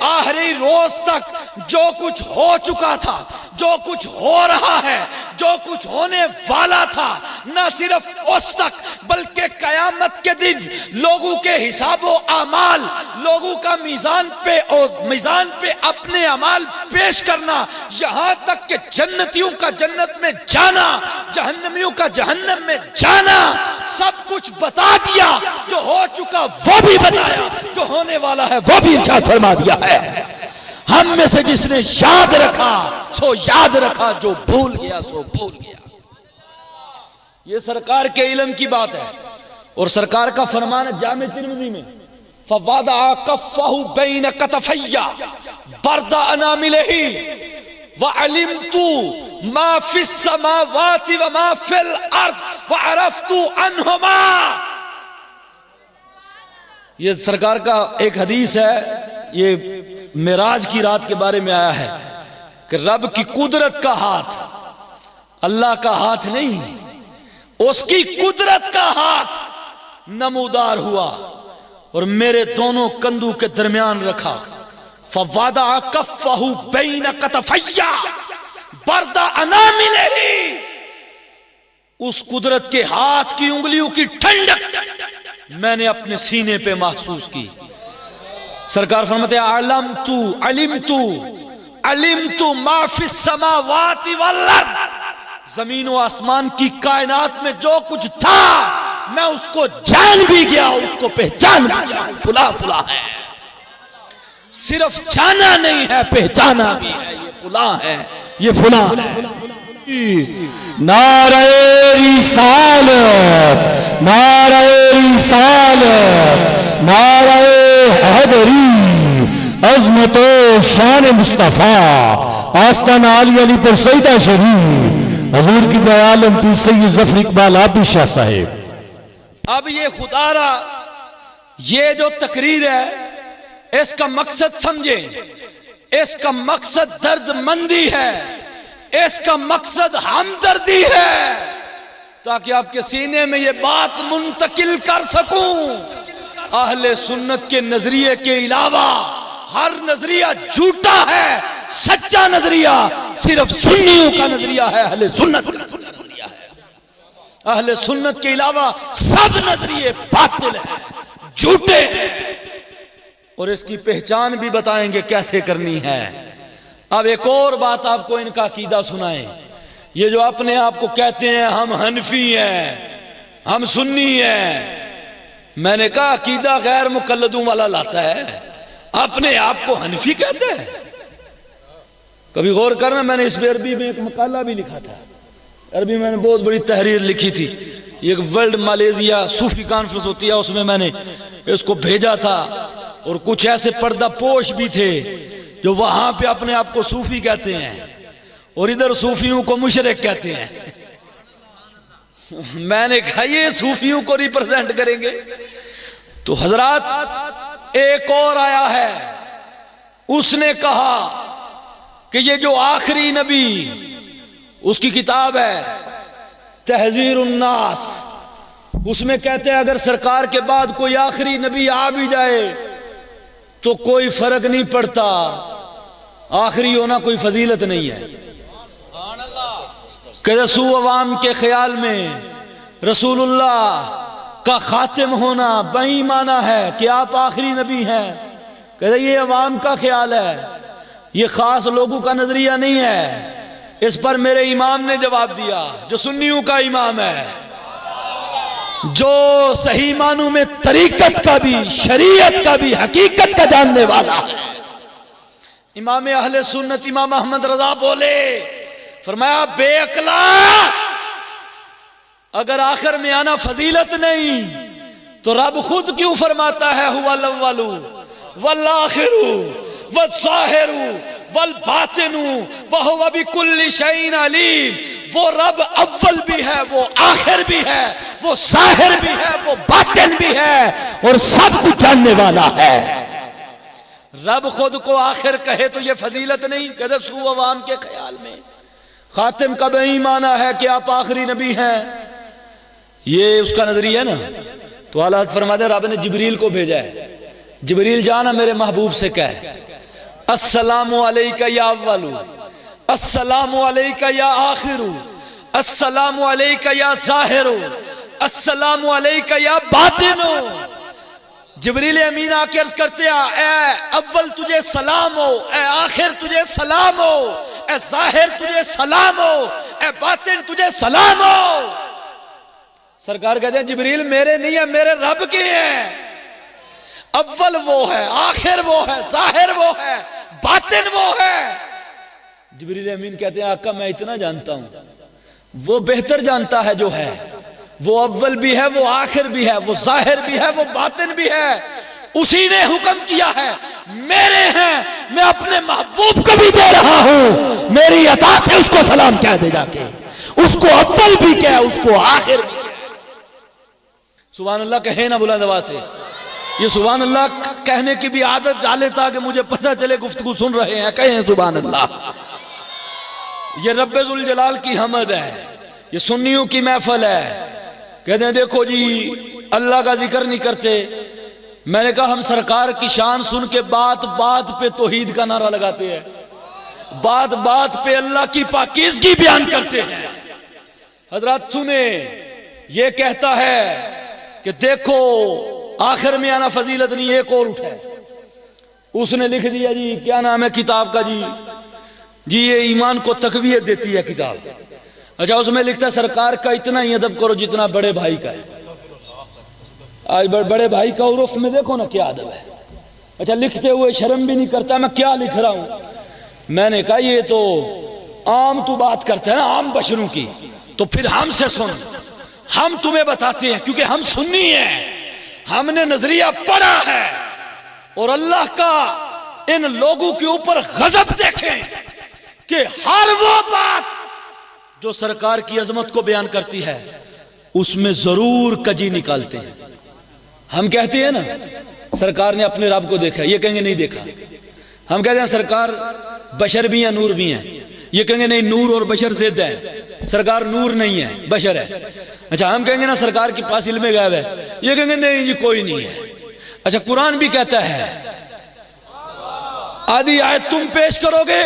آخری روز تک جو کچھ ہو چکا تھا، جو کچھ ہو رہا ہے، جو کچھ ہونے والا تھا، نہ صرف اس تک بلکہ قیامت کے دن لوگوں کے حساب و اعمال، لوگوں کا میزان پہ اپنے اعمال پیش کرنا، یہاں تک کہ جنتیوں کا جنت میں جانا، جہنمیوں کا جہنم میں جانا، سب کچھ بتا دیا. جو ہو چکا وہ بھی بتایا، جو ہونے والا ہے وہ بھی ارشاد فرما دیا ہے. ہم میں سے جس نے یاد رکھا سو یاد رکھا، جو بھول گیا سو بھول گیا. یہ سرکار کے علم کی بات ہے. اور سرکار کا فرمان ہے جامع ترمذی میں، فَوَضَعَ كَفَّهُ بَيْنَ كَتَفَيَّ بَرْدَ أَنَامِلِهِ وَعَلِمْتُ مَا فِي السَّمَاوَاتِ وَمَا فِي الْأَرْضِ وَعَرَفْتُ عَنْهُمَا. یہ سرکار کا ایک حدیث ہے، یہ معراج کی رات کے بارے میں آیا ہے کہ رب کی قدرت کا ہاتھ، اللہ کا ہاتھ نہیں، اس کی قدرت کا ہاتھ نمودار ہوا اور میرے دونوں کندھوں کے درمیان رکھا. فَوَضَعَ كَفَّهُ بَيْنَ كَتَفَيَّ بَرْدَ أَنَامِلِهِ. اس قدرت کے ہاتھ کی انگلیوں کی ٹھنڈک میں نے اپنے سینے پہ محسوس کی. سرکار فرماتے ہیں علمت ما فی السماوات والارض. زمین و آسمان کی کائنات میں جو کچھ تھا میں اس کو جان بھی گیا، اس کو پہچان بھی گیا. فلاں فلاں ہے، صرف جانا نہیں ہے، پہچانا بھی ہے. یہ فلاں ہے، یہ فلاں ہے. نعرہ رسالت، نعرہ رسالت، نعرہ حیدری، عظمت و شان مصطفیٰ، آستان علی علی پر سیدہ شریف، حضور کی بیعالم پیر سید ظفر اقبال آبی شاہ صاحب. اب یہ خدا را یہ جو تقریر ہے اس کا مقصد سمجھیں، اس کا مقصد درد مندی ہے، اس کا مقصد ہمدردی ہے، تاکہ آپ کے سینے میں یہ بات منتقل کر سکوں. اہل سنت کے نظریے کے علاوہ ہر نظریہ جھوٹا ہے. سچا نظریہ صرف سنیوں کا نظریہ ہے، اہل سنت کا نظریہ ہے. اہل سنت کے علاوہ سب نظریے باطل ہیں، جھوٹے ہیں. اور اس کی پہچان بھی بتائیں گے کیسے کرنی ہے. اب ایک اور بات آپ کو ان کا عقیدہ سنائیں. یہ جو اپنے آپ کو کہتے ہیں ہم حنفی ہیں، ہم سنی ہیں، میں نے کہا عقیدہ غیر مقلدوں والا لاتا ہے، اپنے آپ کو حنفی کہتے ہیں. کبھی غور کرنا، میں نے اس میں عربی میں ایک مقالہ بھی لکھا تھا. عربی میں نے بہت بڑی تحریر لکھی تھی. ایک ورلڈ مالیزیا صوفی کانفرنس ہوتی ہے، اس میں نے اس کو بھیجا تھا. اور کچھ ایسے پردہ پوش بھی تھے جو وہاں پہ اپنے آپ کو صوفی کہتے ہیں اور ادھر صوفیوں کو مشرک کہتے ہیں. میں نے کہا یہ صوفیوں کو ریپرزینٹ کریں گے. تو حضرات ایک اور آیا ہے، اس نے کہا کہ یہ جو آخری نبی، اس کی کتاب ہے تحذیر الناس، اس میں کہتے ہیں اگر سرکار کے بعد کوئی آخری نبی آ بھی جائے تو کوئی فرق نہیں پڑتا، آخری ہونا کوئی فضیلت نہیں ہے. کہ رسول عوام کے خیال میں رسول اللہ کا خاتم ہونا بےایمانہ ہے کہ آپ آخری نبی ہیں. کہتے یہ عوام کا خیال ہے، یہ خاص لوگوں کا نظریہ نہیں ہے. اس پر میرے امام نے جواب دیا، جو سنیوں کا امام ہے، جو صحیح معنوں میں طریقت کا بھی، شریعت کا بھی، حقیقت کا جاننے والا ہے، امام اہل سنت امام احمد رضا بولے، فرمایا بے عقلا، اگر آخر میں آنا فضیلت نہیں تو رب خود کیوں فرماتا ہے هو الاول والآخر والظاہر والباطن وهو بكل شيء علیم. وہ رب اول بھی ہے، وہ آخر بھی ہے، وہ ظاہر بھی ہے، وہ باطن بھی ہے اور سب کچھ جاننے والا ہے. رب خود کو آخر کہے تو یہ فضیلت نہیں. کہتے سو عوام کے خیال میں خاتم کا بے ایمانہ ہے کہ آپ آخری نبی ہیں. یہ اس کا نظریہ ہے نا. تو اعلیٰ حضرت فرماتے ہیں رب نے جبریل کو بھیجا ہے. جبریل جانا میرے محبوب سے کہے السلام علیکہ یا اولو، السلام علیکہ یا آخرو، السلام علیکہ یا ظاہرو، السلام علیکہ یا باطنو. جبریل امین آ کے عرض کرتے ہیں اے اول تجھے سلام ہو، اے آخر تجھے سلام ہو، اے ظاہر تجھے سلام ہو، اے باطن تجھے سلام ہو. سرکار کہتے ہیں جبریل میرے نہیں ہے، میرے رب کے ہیں. اول وہ ہے، آخر وہ ہے، ظاہر وہ ہے، باطن وہ ہے. جبریل امین کہتے ہیں آقا میں اتنا جانتا ہوں، وہ بہتر جانتا ہے جو ہے. وہ اول بھی ہے، وہ آخر بھی ہے، وہ ظاہر بھی ہے، وہ باطن بھی ہے. اسی نے حکم کیا ہے میرے ہیں، میں اپنے محبوب کو بھی دے رہا ہوں، میری عطا سے اس کو سلام کہہ دے جا کے. اس کو اول بھی کہہ، اس کو آخر بھی کہہ. سبحان اللہ کہیں نا بلند آواز سے. یہ سبحان اللہ کہنے کی بھی عادت ڈالے تاکہ مجھے پتہ چلے گفتگو سن رہے ہیں. کہیں سبحان اللہ. یہ رب ذوالجلال کی حمد ہے، یہ سنیوں کی محفل ہے. کہتے ہیں دیکھو جی اللہ کا ذکر نہیں کرتے. میں نے کہا ہم سرکار کی شان سن کے بات بات پہ توحید کا نعرہ لگاتے ہیں، بات بات پہ اللہ کی پاکیزگی بیان کرتے ہیں. حضرات سنیں، یہ کہتا ہے کہ دیکھو آخر میں آنا فضیلت نہیں، ایک اور اٹھا ہے. اس نے لکھ دیا جی کیا نام ہے کتاب کا جی یہ ایمان کو تقویت دیتی ہے کتاب. اچھا اس میں لکھتا ہے سرکار کا اتنا ہی ادب کرو جتنا بڑے بھائی کا ہے. آج بڑے بھائی کا عرف میں دیکھو نا کیا ادب ہے. اچھا لکھتے ہوئے شرم بھی نہیں کرتا میں کیا لکھ رہا ہوں. میں نے کہا یہ تو عام تو بات کرتے ہیں نا عام بشروں کی، تو پھر ہم سے سن، ہم تمہیں بتاتے ہیں کیونکہ ہم سنی ہیں، ہم نے نظریہ پڑھا ہے. اور اللہ کا ان لوگوں کے اوپر غضب دیکھیں کہ ہر وہ بات جو سرکار کی عظمت کو بیان کرتی ہے اس میں ضرور کجی نکالتے ہیں. ہم کہتے ہیں نا سرکار نے اپنے رب کو دیکھا، یہ کہیں گے نہیں دیکھا. ہم کہتے ہیں سرکار بشر بھی ہیں نور بھی ہیں، یہ کہیں گے نہیں نور اور بشر ضد ہے، سرکار نور نہیں ہے بشر ہے. اچھا ہم کہیں گے نا سرکار کے پاس علم غیب ہے، یہ کہیں گے نہیں جی کوئی نہیں ہے. اچھا قرآن بھی کہتا ہے آدھی آیت تم پیش کرو گے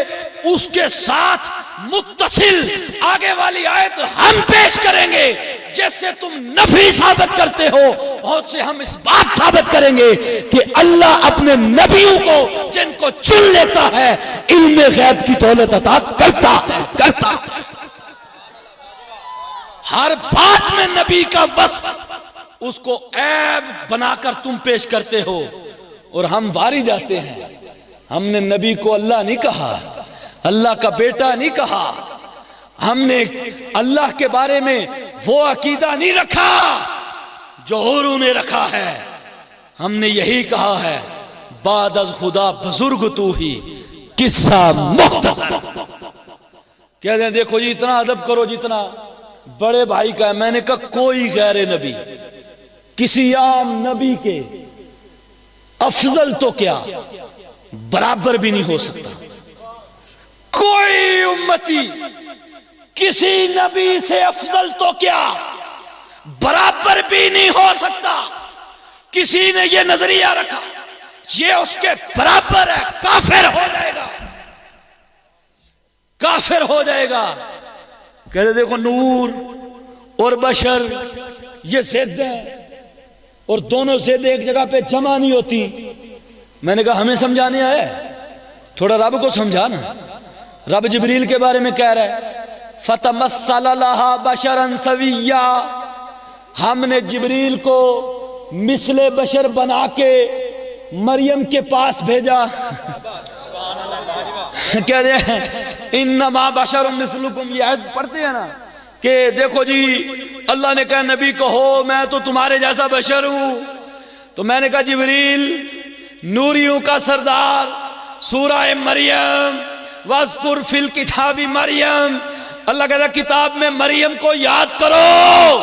اس کے ساتھ متصل آگے والی آیت ہم پیش کریں گے. جیسے تم نفی ثابت کرتے ہو اور سے ہم اس بات ثابت کریں گے کہ اللہ اپنے نبیوں کو جن کو چن لیتا ہے علم غیب کی دولت عطا کرتا ہے. ہر بات میں نبی کا وصف اس کو عیب بنا کر تم پیش کرتے ہو اور ہم واری جاتے ہیں. ہم نے نبی کو اللہ نہیں کہا، اللہ کا بیٹا نہیں کہا، ہم نے اللہ کے بارے میں وہ عقیدہ نہیں رکھا جو اوروں نے رکھا ہے. ہم نے یہی کہا ہے بعد از خدا بزرگ تو ہی قصہ مختصر. کہتے ہیں دیکھو جی اتنا ادب کرو جتنا بڑے بھائی کا ہے. میں نے کہا کوئی غیر نبی کسی عام نبی کے افضل تو کیا برابر بھی نہیں ہو سکتا. کوئی امتی کسی نبی سے افضل تو کیا برابر بھی نہیں ہو سکتا. کسی نے یہ نظریہ رکھا یہ اس کے برابر ہے کافر ہو جائے گا، کافر ہو جائے گا. کہتے دیکھو نور اور بشر یہ ضد ہے اور دونوں ضد ایک جگہ پہ جمع نہیں ہوتی. میں نے کہا ہمیں سمجھانے آیا ہے، تھوڑا رب کو سمجھانا. رب جبریل کے بارے میں کہہ رہا ہے فَتَمَثَّلَ لَهَا بَشَرًا سَوِيًّا، ہم نے جبریل کو مثل بشر بنا کے مریم کے پاس بھیجا. کہتے ہیں انما بشر مثلکم، یہ آیت پڑھتے ہیں نا کہ دیکھو جی اللہ نے کہا نبی کہو میں تو تمہارے جیسا بشر ہوں. تو میں نے کہا جبریل نوریوں کا سردار سورہ مریم وَاذْكُرْ فِي الْكِتَابِ مریم، اللہ کہتا ہے کتاب میں مریم کو یاد کرو.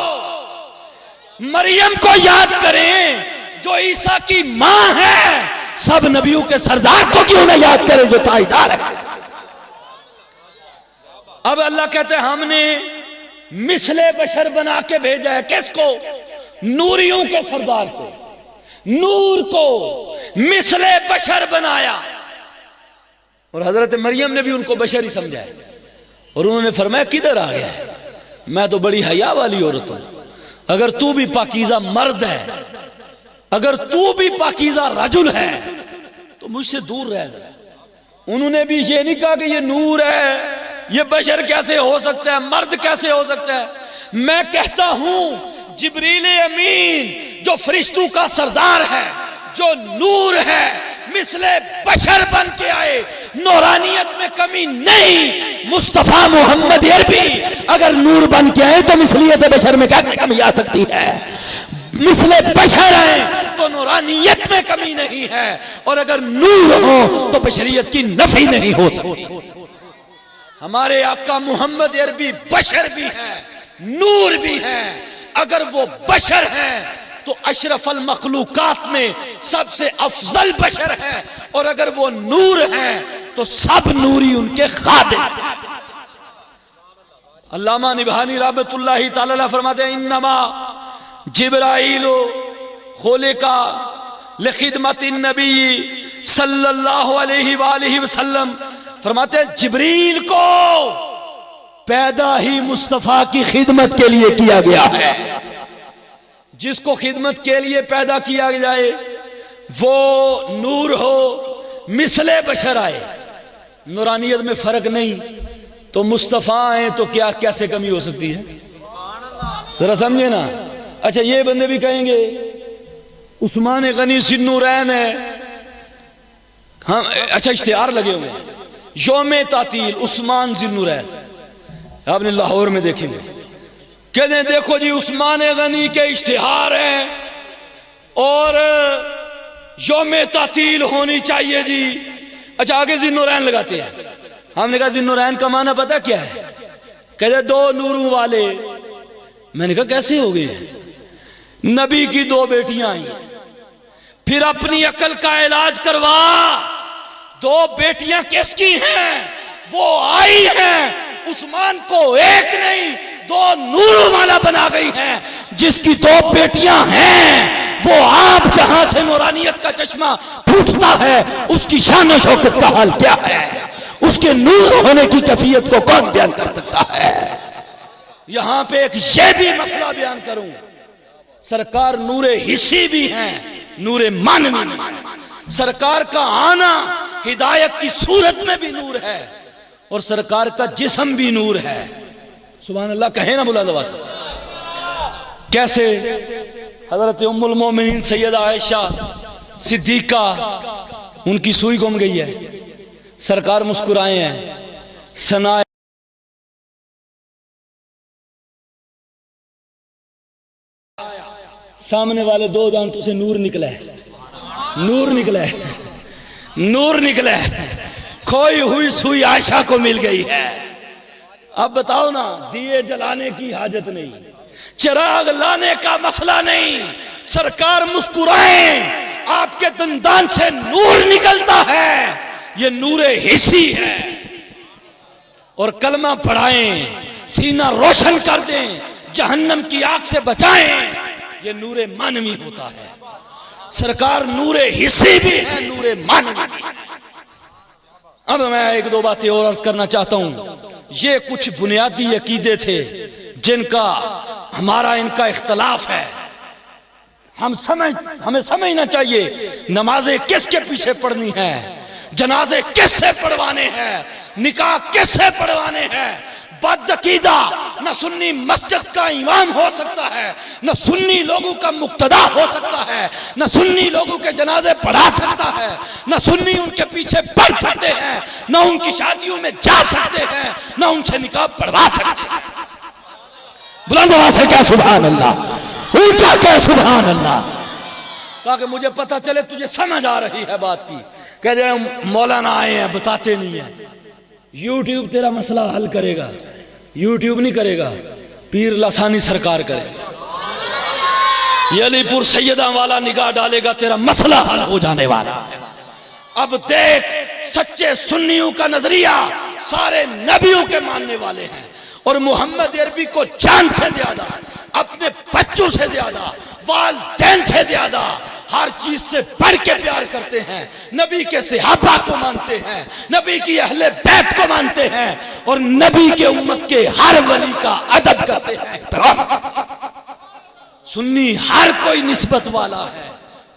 مریم کو یاد کریں جو عیسیٰ کی ماں ہے. سب نبیوں کے سردار کو کیوں نہ یاد کریں جو تائیدار ہے. اب اللہ کہتے ہیں ہم نے مثل بشر بنا کے بھیجا ہے. کس کو؟ نوریوں کے سردار کو. نور کو مثل بشر بنایا. اور حضرت مریم نے بھی ان کو بشر ہی سمجھا ہے. اور انہوں نے فرمایا کدھر آ گیا ہے؟ میں تو بڑی حیا والی عورت ہوں. اگر تو بھی پاکیزہ مرد ہے، اگر تو بھی پاکیزہ رجل ہے تو مجھ سے دور رہ جائے. انہوں نے بھی یہ نہیں کہا کہ یہ نور ہے، یہ بشر کیسے ہو سکتا ہے، مرد کیسے ہو سکتا ہے. میں کہتا ہوں جبریل امین جو فرشتوں کا سردار ہے، جو نور ہے، مثل بشر بن کے آئے، نورانیت میں کمی نہیں. مصطفیٰ محمد عربی اگر نور بن کے آئے تو مثلیت بشر میں کیسے کمی آ سکتی ہے؟ مثل بشر ہیں تو نورانیت میں کمی نہیں ہے، اور اگر نور ہو تو بشریت کی نفی نہیں ہو سکتی. ہمارے آقا محمد عربی بشر بھی ہیں، نور بھی ہیں. اگر وہ بشر ہیں تو اشرف المخلوقات میں سب سے افضل بشر ہیں، اور اگر وہ نور ہیں تو سب نوری ان کے خادم. علامہ نبہانی رحمۃ اللہ تعالی علیہ فرماتے ہیں انما جبرائیل خلقا لخدمت النبی صلی اللہ علیہ وآلہ وسلم. فرماتے ہیں جبریل کو پیدا ہی مصطفیٰ کی خدمت کے لیے کیا گیا ہے. جس کو خدمت کے لیے پیدا کیا جائے وہ نور ہو، مثل بشر آئے. نورانیت میں فرق نہیں تو مصطفیٰ ہیں تو کیا کیسے کمی ہو سکتی ہے؟ ذرا سمجھے نا. اچھا یہ بندے بھی کہیں گے عثمان غنی ذی النورین ہے. ہاں اچھا اشتہار لگے ہوئے ہیں یوم تعطیل عثمان ذی النورین، آپ نے لاہور میں دیکھیں گے. کہتے ہیں دیکھو جی عثمان غنی کے اشتہار ہیں اور یوم تعطیل ہونی چاہیے جی. اچھا آگے ذی النورین لگاتے ہیں. ہم نے کہا ذی النورین کا معنی پتہ کیا ہے؟ کہتے دو نوروں والے. میں نے کہا کیسے ہو گئے؟ نبی کی دو بیٹیاں آئیں، پھر اپنی عقل کا علاج کروا. دو بیٹیاں کس کی ہیں؟ وہ آئی ہیں عثمان کو ایک نہیں دو نوروں والا بنا گئی ہیں. جس کی دو بیٹیاں ہیں وہ آپ جہاں سے نورانیت کا چشمہ پھوٹتا ہے اس کی شان و شوکت کا حال کیا ہے؟ اس کے نور ہونے کی کیفیت کو کون بیان کر سکتا ہے؟ یہاں پہ ایک یہ بھی مسئلہ بیان کروں. سرکار نور حسی بھی ہیں، نور معنوی بھی. سرکار کا آنا ہدایت کی صورت میں بھی نور ہے اور سرکار کا جسم بھی نور ہے. سبحان اللہ کہیں نا بلند آواز سے. کیسے؟ حضرت ام المومنین سیدہ عائشہ صدیقہ ان کی سوئی گم گئی ہے، سرکار مسکرائے ہیں. ثنا سامنے والے دو دانتوں سے نور نکلا ہے، نور نکلا ہے، نور نکلا ہے. کھوئی ہوئی سوئی عائشہ کو مل گئی ہے. اب بتاؤ نا دیے جلانے کی حاجت نہیں، چراغ لانے کا مسئلہ نہیں. سرکار مسکرائیں، آپ کے دندان سے نور نکلتا ہے، یہ نور حسی ہے. اور کلمہ پڑھائیں، سینہ روشن کر دیں، جہنم کی آگ سے بچائیں، یہ نور معنوی ہوتا ہے. سرکار نور حسی بھی ہے، نور معنوی بھی ہے. اب میں ایک دو باتیں اور عرض کرنا چاہتا ہوں. یہ کچھ بنیادی عقیدے تھے جن کا ہمارا ان کا اختلاف ہے. ہمیں سمجھنا چاہیے نمازیں کس کے پیچھے پڑھنی ہیں، جنازے کس سے پڑھوانے ہیں، نکاح کس سے پڑھوانے ہیں. بد عقیدہ نہ سنی مسجد کا امام ہو سکتا ہے، نہ سنی لوگوں کا مقتدا ہو سکتا ہے، نہ سنی لوگوں کے جنازے پڑھا سکتا ہے، نہ سنی ان کے پیچھے پڑھ سکتے ہیں، نہ ان کی شادیوں میں جا سکتے ہیں، نہ ان سے نکاح پڑھوا سکتے ہیں. بلند آواز سے کیا سبحان اللہ، اونچا کیا سبحان اللہ، تاکہ مجھے پتہ چلے تجھے سمجھ آ رہی ہے بات کی. کہتے ہیں مولانا آئے ہیں بتاتے نہیں ہیں. یوٹیوب تیرا مسئلہ حل کرے گا، یوٹیوب نہیں کرے گا، پیر لسانی سرکار کرے گا. یہ علی پور سیدہ والا نگاہ ڈالے گا، تیرا مسئلہ حل ہو جانے والا. اب دیکھ سچے سنیوں کا نظریہ سارے نبیوں کے ماننے والے ہیں اور محمد عربی کو جان سے زیادہ، اپنے بچوں سے زیادہ، والدین سے زیادہ ہر چیز سے بڑھ کے پیار کرتے ہیں، نبی کے صحابہ کو مانتے ہیں، نبی کی اہل بیت کو مانتے ہیں، اور نبی کے امت کے ہر ولی کا ادب کرتے ہیں، احترام۔ سنی ہر کوئی نسبت والا ہے،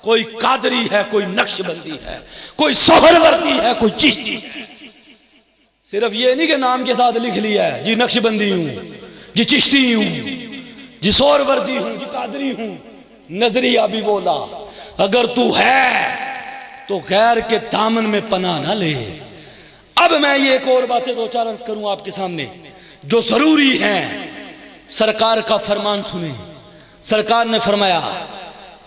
کوئی قادری ہے، کوئی نقش بندی ہے، کوئی سہروردی ہے، کوئی چشتی ہے۔ صرف یہ نہیں کہ نام کے ساتھ لکھ لیا ہے جی نقش بندی ہوں، جی چشتی ہوں، جی سہروردی ہوں، جی قادری ہوں۔ نظریہ بھی بولا، اگر تو ہے تو غیر کے دامن میں پناہ نہ لے۔ اب میں یہ ایک اور باتیں دو چار عرض کروں آپ کے سامنے جو ضروری ہیں۔ سرکار کا فرمان سنیں، سرکار نے فرمایا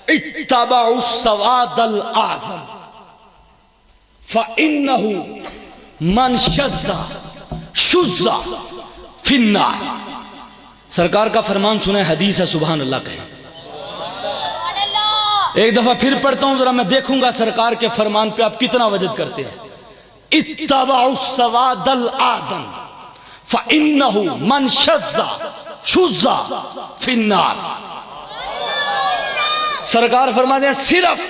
اتبعوا السواد الاعظم فإنه من شذ فی النار۔ سرکار کا فرمان سنیں، حدیث ہے، سبحان اللہ کہیں۔ ایک دفعہ پھر پڑھتا ہوں، ذرا میں دیکھوں گا سرکار کے فرمان پہ آپ کتنا وجد کرتے ہیں۔ اتبعوا السواد الاعظم فإنه من شذ فی النار۔ سرکار فرماتے ہیں صرف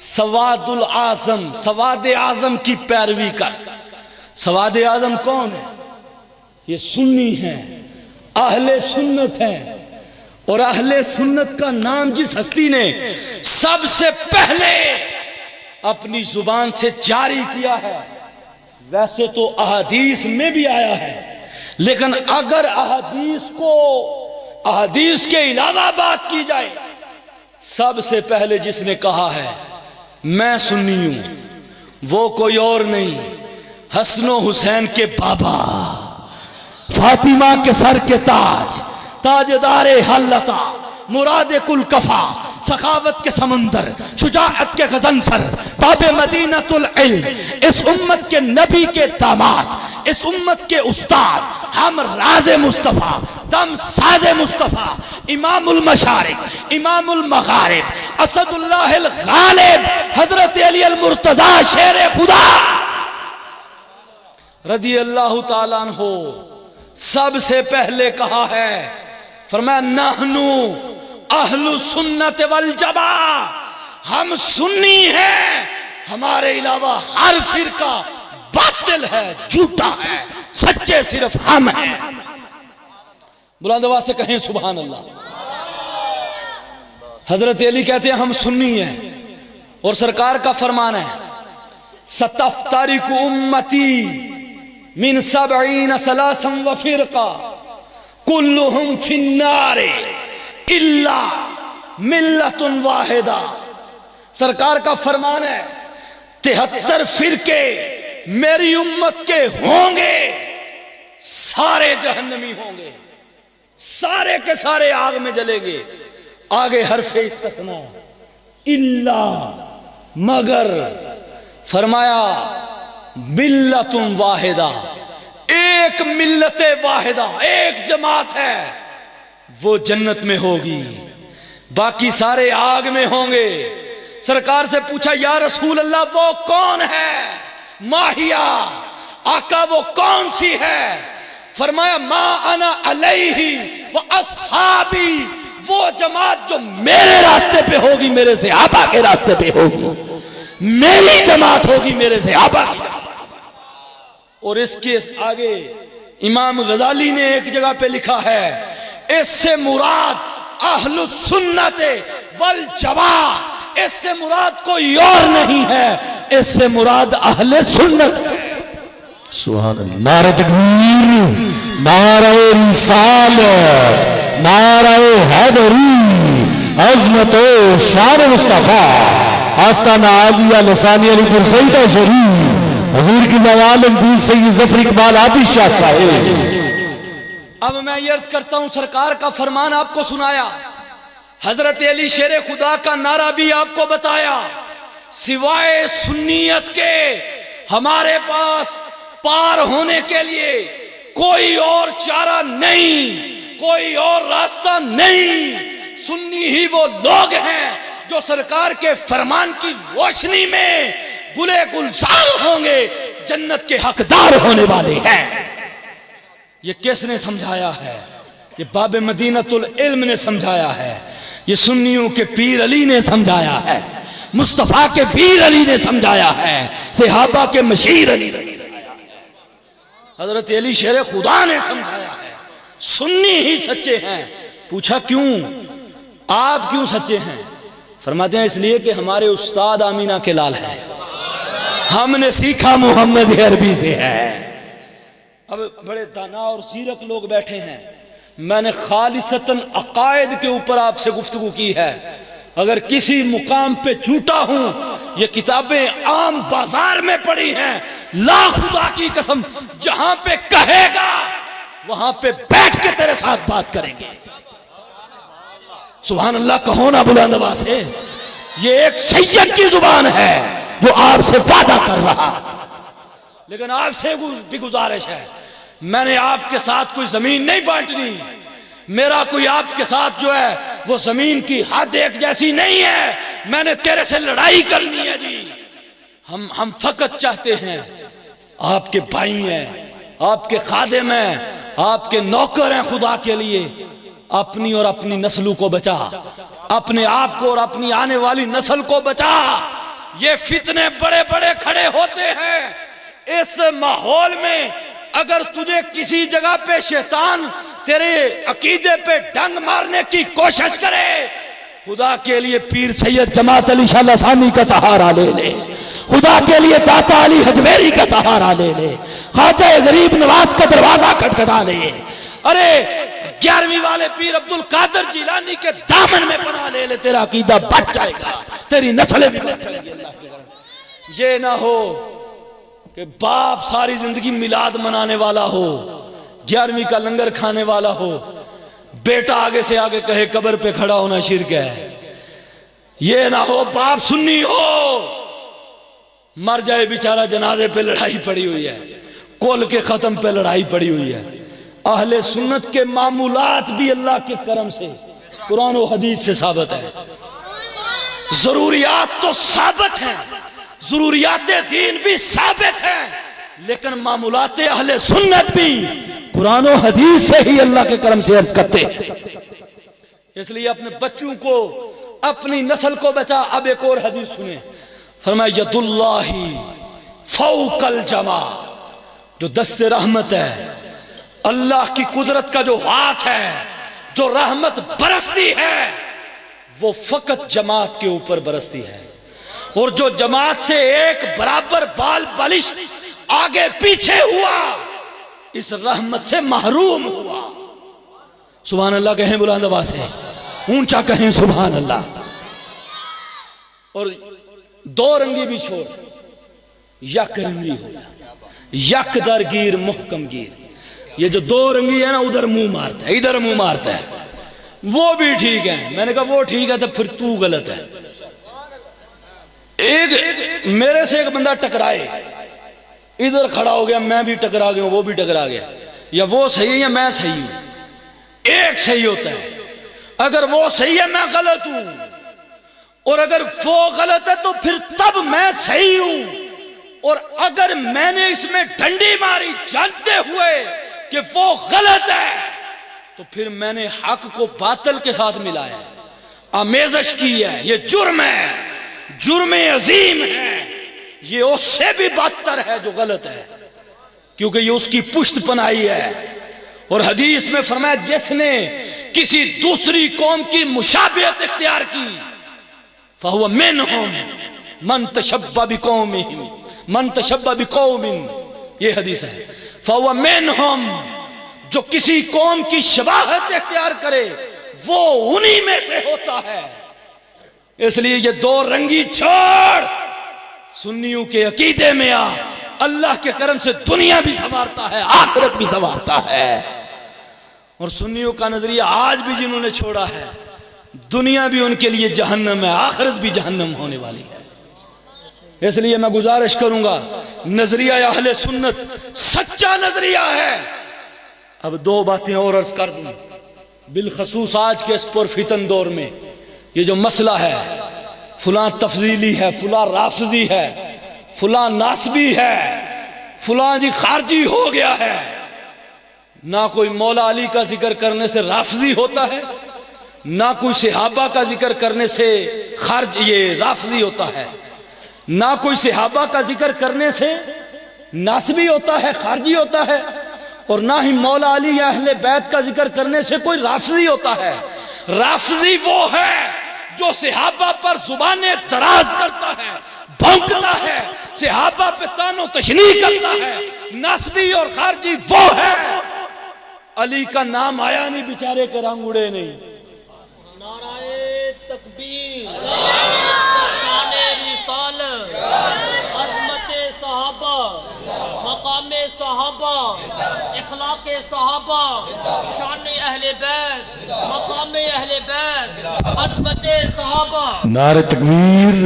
سواد الاعظم، سواد اعظم کی پیروی کر۔ سواد اعظم کون ہے؟ یہ سنی ہیں، اہل سنت ہیں، اور اہل سنت کا نام جس ہستی نے سب سے پہلے اپنی زبان سے جاری کیا ہے، ویسے تو احادیث میں بھی آیا ہے، لیکن اگر احادیث کے علاوہ بات کی جائے، سب سے پہلے جس نے کہا ہے میں سنی ہوں وہ کوئی اور نہیں، حسن و حسین کے بابا، فاطمہ کے سر کے تاج، تاجدار حلتا، مراد کل کفا، سخاوت کے سمندر، شجاعت کے غضنفر، باب مدینۃ العلم، اس امت کے نبی کے داماد، اس امت کے استاد، ہم راز مصطفیٰ، دم ساز مصطفیٰ، امام المشارق، امام المغارب، اسد اللہ الغالب، حضرت علی المرتضی شیر خدا رضی اللہ تعالیٰ عنہ سب سے پہلے کہا ہے، فرمایا نحنو اہل سنت والجماعہ، ہم سنی ہیں، ہمارے علاوہ ہر فرقہ باطل ہے، جھوٹا ہے، سچے صرف ہم ہیں۔ بلند آواز سے کہیں سبحان اللہ۔ حضرت علی کہتے ہیں ہم سنی ہیں، اور سرکار کا فرمان ہے ستفترق امتی من 70 ثلاثا وفرقہ کلہم فی النار الا ملت واحدہ۔ سرکار کا فرمان ہے 73 فرقے میری امت کے ہوں گے، سارے جہنمی ہوں گے، سارے کے سارے آگ میں جلیں گے۔ آگے حرف استثناء، الا مگر، فرمایا ملت واحدہ، ایک ملت واحدہ، ایک جماعت ہے، وہ جنت میں ہوگی، باقی سارے آگ میں ہوں گے۔ سرکار سے پوچھا یا رسول اللہ وہ کون ہے؟ ماہیا، آقا وہ کون سی ہے؟ فرمایا ما انا علیہ و اصحابی، وہ جماعت جو میرے راستے پہ ہوگی، میرے صحابہ کے راستے پہ ہوگی، میری جماعت ہوگی، میرے صحابہ کی جماعت۔ اور اس کے آگے امام غزالی نے ایک جگہ پہ لکھا ہے اس سے مراد اہل السنت والجماعہ، اس سے مراد کوئی اور نہیں ہے، اس سے مراد اہل سنت ہے۔ سبحان اللہ۔ نعرہ تکبیر، نعرہ رسالت، نعرہ حیدری، عظمت و شان مصطفیٰ، آستانہ عالیہ لسانی علی پر سیدہ شریف حضور کی نوالم بھی سید ظفر اقبال عابد شاہ صاحب۔ اب میں یہ عرض کرتا ہوں سرکار کا فرمان آپ کو سنایا، حضرت علی شیر خدا کا نعرہ بھی آپ کو بتایا، سوائے سنیت کے ہمارے پاس پار ہونے کے لیے کوئی اور چارہ نہیں، کوئی اور راستہ نہیں۔ سنی ہی وہ لوگ ہیں جو سرکار کے فرمان کی روشنی میں گلے گلزار ہوں گے، جنت کے حقدار ہونے والے ہیں۔ یہ کس نے سمجھایا ہے؟ یہ باب مدینۃ العلم نے سمجھایا ہے، یہ سنیوں کے پیر علی نے سمجھایا ہے، مصطفیٰ کے پیر علی نے سمجھایا ہے، صحابہ کے مشیر علی نے سمجھایا ہے، حضرت علی شیر خدا نے سمجھایا ہے۔ سنی ہی سچے ہیں۔ پوچھا کیوں؟ آپ کیوں سچے ہیں؟ فرماتے ہیں اس لیے کہ ہمارے استاد آمینہ کے لال ہیں، ہم نے سیکھا محمد عربی سے ہے۔ اب بڑے دانا اور زیرک لوگ بیٹھے ہیں، میں نے خالصتاً عقائد کے اوپر آپ سے گفتگو کی ہے۔ اگر کسی مقام پہ جھوٹا ہوں، یہ کتابیں عام بازار میں پڑی ہیں، لا خدا کی قسم جہاں پہ کہے گا وہاں پہ بیٹھ کے تیرے ساتھ بات کریں گے۔ سبحان اللہ کہو نا بلند آواز سے۔ یہ ایک سید کی زبان ہے جو آپ سے وعدہ کر رہا، لیکن آپ سے بھی گزارش ہے، میں نے آپ کے ساتھ کوئی زمین نہیں بانٹنی، میرا کوئی آپ کے ساتھ جو ہے وہ زمین کی حد ایک جیسی نہیں ہے، میں نے تیرے سے لڑائی کرنی ہے جی۔ ہم فقط چاہتے ہیں، آپ کے بھائی ہیں، آپ کے خادم ہیں، آپ کے نوکر ہیں، خدا کے لیے اپنی اور اپنی نسلوں کو بچا، اپنے آپ کو اور اپنی آنے والی نسل کو بچا۔ یہ فتنے بڑے بڑے کھڑے ہوتے ہیں، اس ماحول میں اگر تجھے کسی جگہ پہ شیطان تیرے عقیدے پہ ڈنگ مارنے کی کوشش کرے، خدا کے لیے پیر سید جماعت علی شاہ لسانی کا سہارا لے لے، خدا کے لیے داتا علی حجویری کا سہارا لے لے، خواجہ غریب نواز کا دروازہ کھٹکھٹا لے، ارے 11ویں والے پیر عبد القادر جیلانی کے دامن میں پناہ لے لے، تیرا عقیدہ بچ جائے گا، تیری نسلیں بھی بچ جائیں گی۔ اللہ کے کرم یہ نہ ہو کہ باپ ساری زندگی میلاد منانے والا ہو، 11ویں کا لنگر کھانے والا ہو، بیٹا آگے سے آگے کہے قبر پہ کھڑا ہونا شرک ہے۔ یہ نہ ہو باپ سنی ہو، مر جائے بیچارہ جنازے پہ لڑائی پڑی ہوئی ہے، کل کے ختم پہ لڑائی پڑی ہوئی ہے۔ اہل سنت کے معمولات بھی اللہ کے کرم سے قرآن و حدیث سے ثابت ہے، ضروریات تو ثابت ہیں، ضروریات دین بھی ثابت ہیں، لیکن معمولات اہل سنت بھی قرآن و حدیث سے ہی اللہ کے کرم سے عرض کرتے ہیں۔ اس لیے اپنے بچوں کو، اپنی نسل کو بچا۔ اب ایک اور حدیث سنیں، فرمایا ید اللہ فوق الجماع، جو دست رحمت ہے، اللہ کی قدرت کا جو ہاتھ ہے، جو رحمت برستی ہے، وہ فقط جماعت کے اوپر برستی ہے، اور جو جماعت سے ایک برابر بال بالش آگے پیچھے ہوا اس رحمت سے محروم ہوا۔ سبحان اللہ کہیں بلند آواز سے، اونچا کہیں سبحان اللہ۔ اور دو رنگی بھی چھوڑ، یک رنگی ہو، یک در گیر محکم گیر۔ یہ جو دو رنگی ہے نا، ادھر منہ مارتا ہے، ادھر منہ مارتا ہے، وہ بھی ٹھیک ہے۔ میں نے کہا وہ ٹھیک ہے تو پھر تو غلط ہے۔ ایک میرے سے ایک بندہ ٹکرائے، ادھر کھڑا ہو گیا، میں بھی ٹکرا گیا، وہ بھی ٹکرا گیا، یا وہ صحیح ہے یا میں صحیح ہوں۔ ایک صحیح ہوتا ہے، اگر وہ صحیح ہے میں غلط ہوں، اور اگر وہ غلط ہے تو پھر تب میں صحیح ہوں۔ اور اگر میں نے اس میں ڈنڈی ماری جانتے ہوئے کہ وہ غلط ہے، تو پھر میں نے حق کو باطل کے ساتھ ملایا، آمیزش کی ہے۔ یہ جرم ہے، جرم عظیم ہے، یہ اس سے بھی بدتر ہے جو غلط ہے، کیونکہ یہ اس کی پشت پناہی ہے۔ اور حدیث میں فرمایا جس نے کسی دوسری قوم کی مشابہت اختیار کی فہو منہم من تشبہ بقومہم، من تشبہ بقوم، یہ حدیث ہے، فہو منہم، جو کسی قوم کی شباہت اختیار کرے وہ انہی میں سے ہوتا ہے۔ اس لیے یہ دو رنگی چھوڑ، سنیوں کے عقیدے میں آ، اللہ کے کرم سے دنیا بھی سنوارتا ہے، آخرت بھی سنوارتا ہے۔ اور سنیوں کا نظریہ آج بھی جنہوں نے چھوڑا ہے، دنیا بھی ان کے لیے جہنم ہے، آخرت بھی جہنم ہونے والی ہے۔ اس لیے میں گزارش کروں گا، نظریہ اہل سنت سچا نظریہ ہے۔ اب دو باتیں اور عرض کر دوں، بالخصوص آج کے اس پرفتن دور میں یہ جو مسئلہ ہے، فلاں تفضیلی ہے، فلاں رافضی ہے، فلاں ناسبی ہے، فلاں جی خارجی ہو گیا ہے، نہ کوئی مولا علی کا ذکر کرنے سے رافضی ہوتا ہے، نہ کوئی صحابہ کا ذکر کرنے سے یہ رافضی ہوتا ہے، نہ کوئی صحابہ کا ذکر کرنے سے ناسبی ہوتا ہے، خارجی ہوتا ہے، اور نہ ہی مولا علی یا اہل بیت کا ذکر کرنے سے کوئی رافضی ہوتا ہے۔ رافضی وہ ہے جو صحابہ پر زبانیں دراز کرتا ہے، بھونکتا ہے، صحابہ پہ تان و تشنیع کرتا ہے۔ ناسبی اور خارجی وہ ہے، علی کا نام آیا نہیں بیچارے کے رنگ اڑے نہیں۔ نعرہ تکبیر، شان رسالت، عظمت صحابہ، مقام صحابہ، اخلاق صحابہ، شان اہل بیت، مقام اہل بیت، عظمت صحابہ۔ نعرہ تکبیر،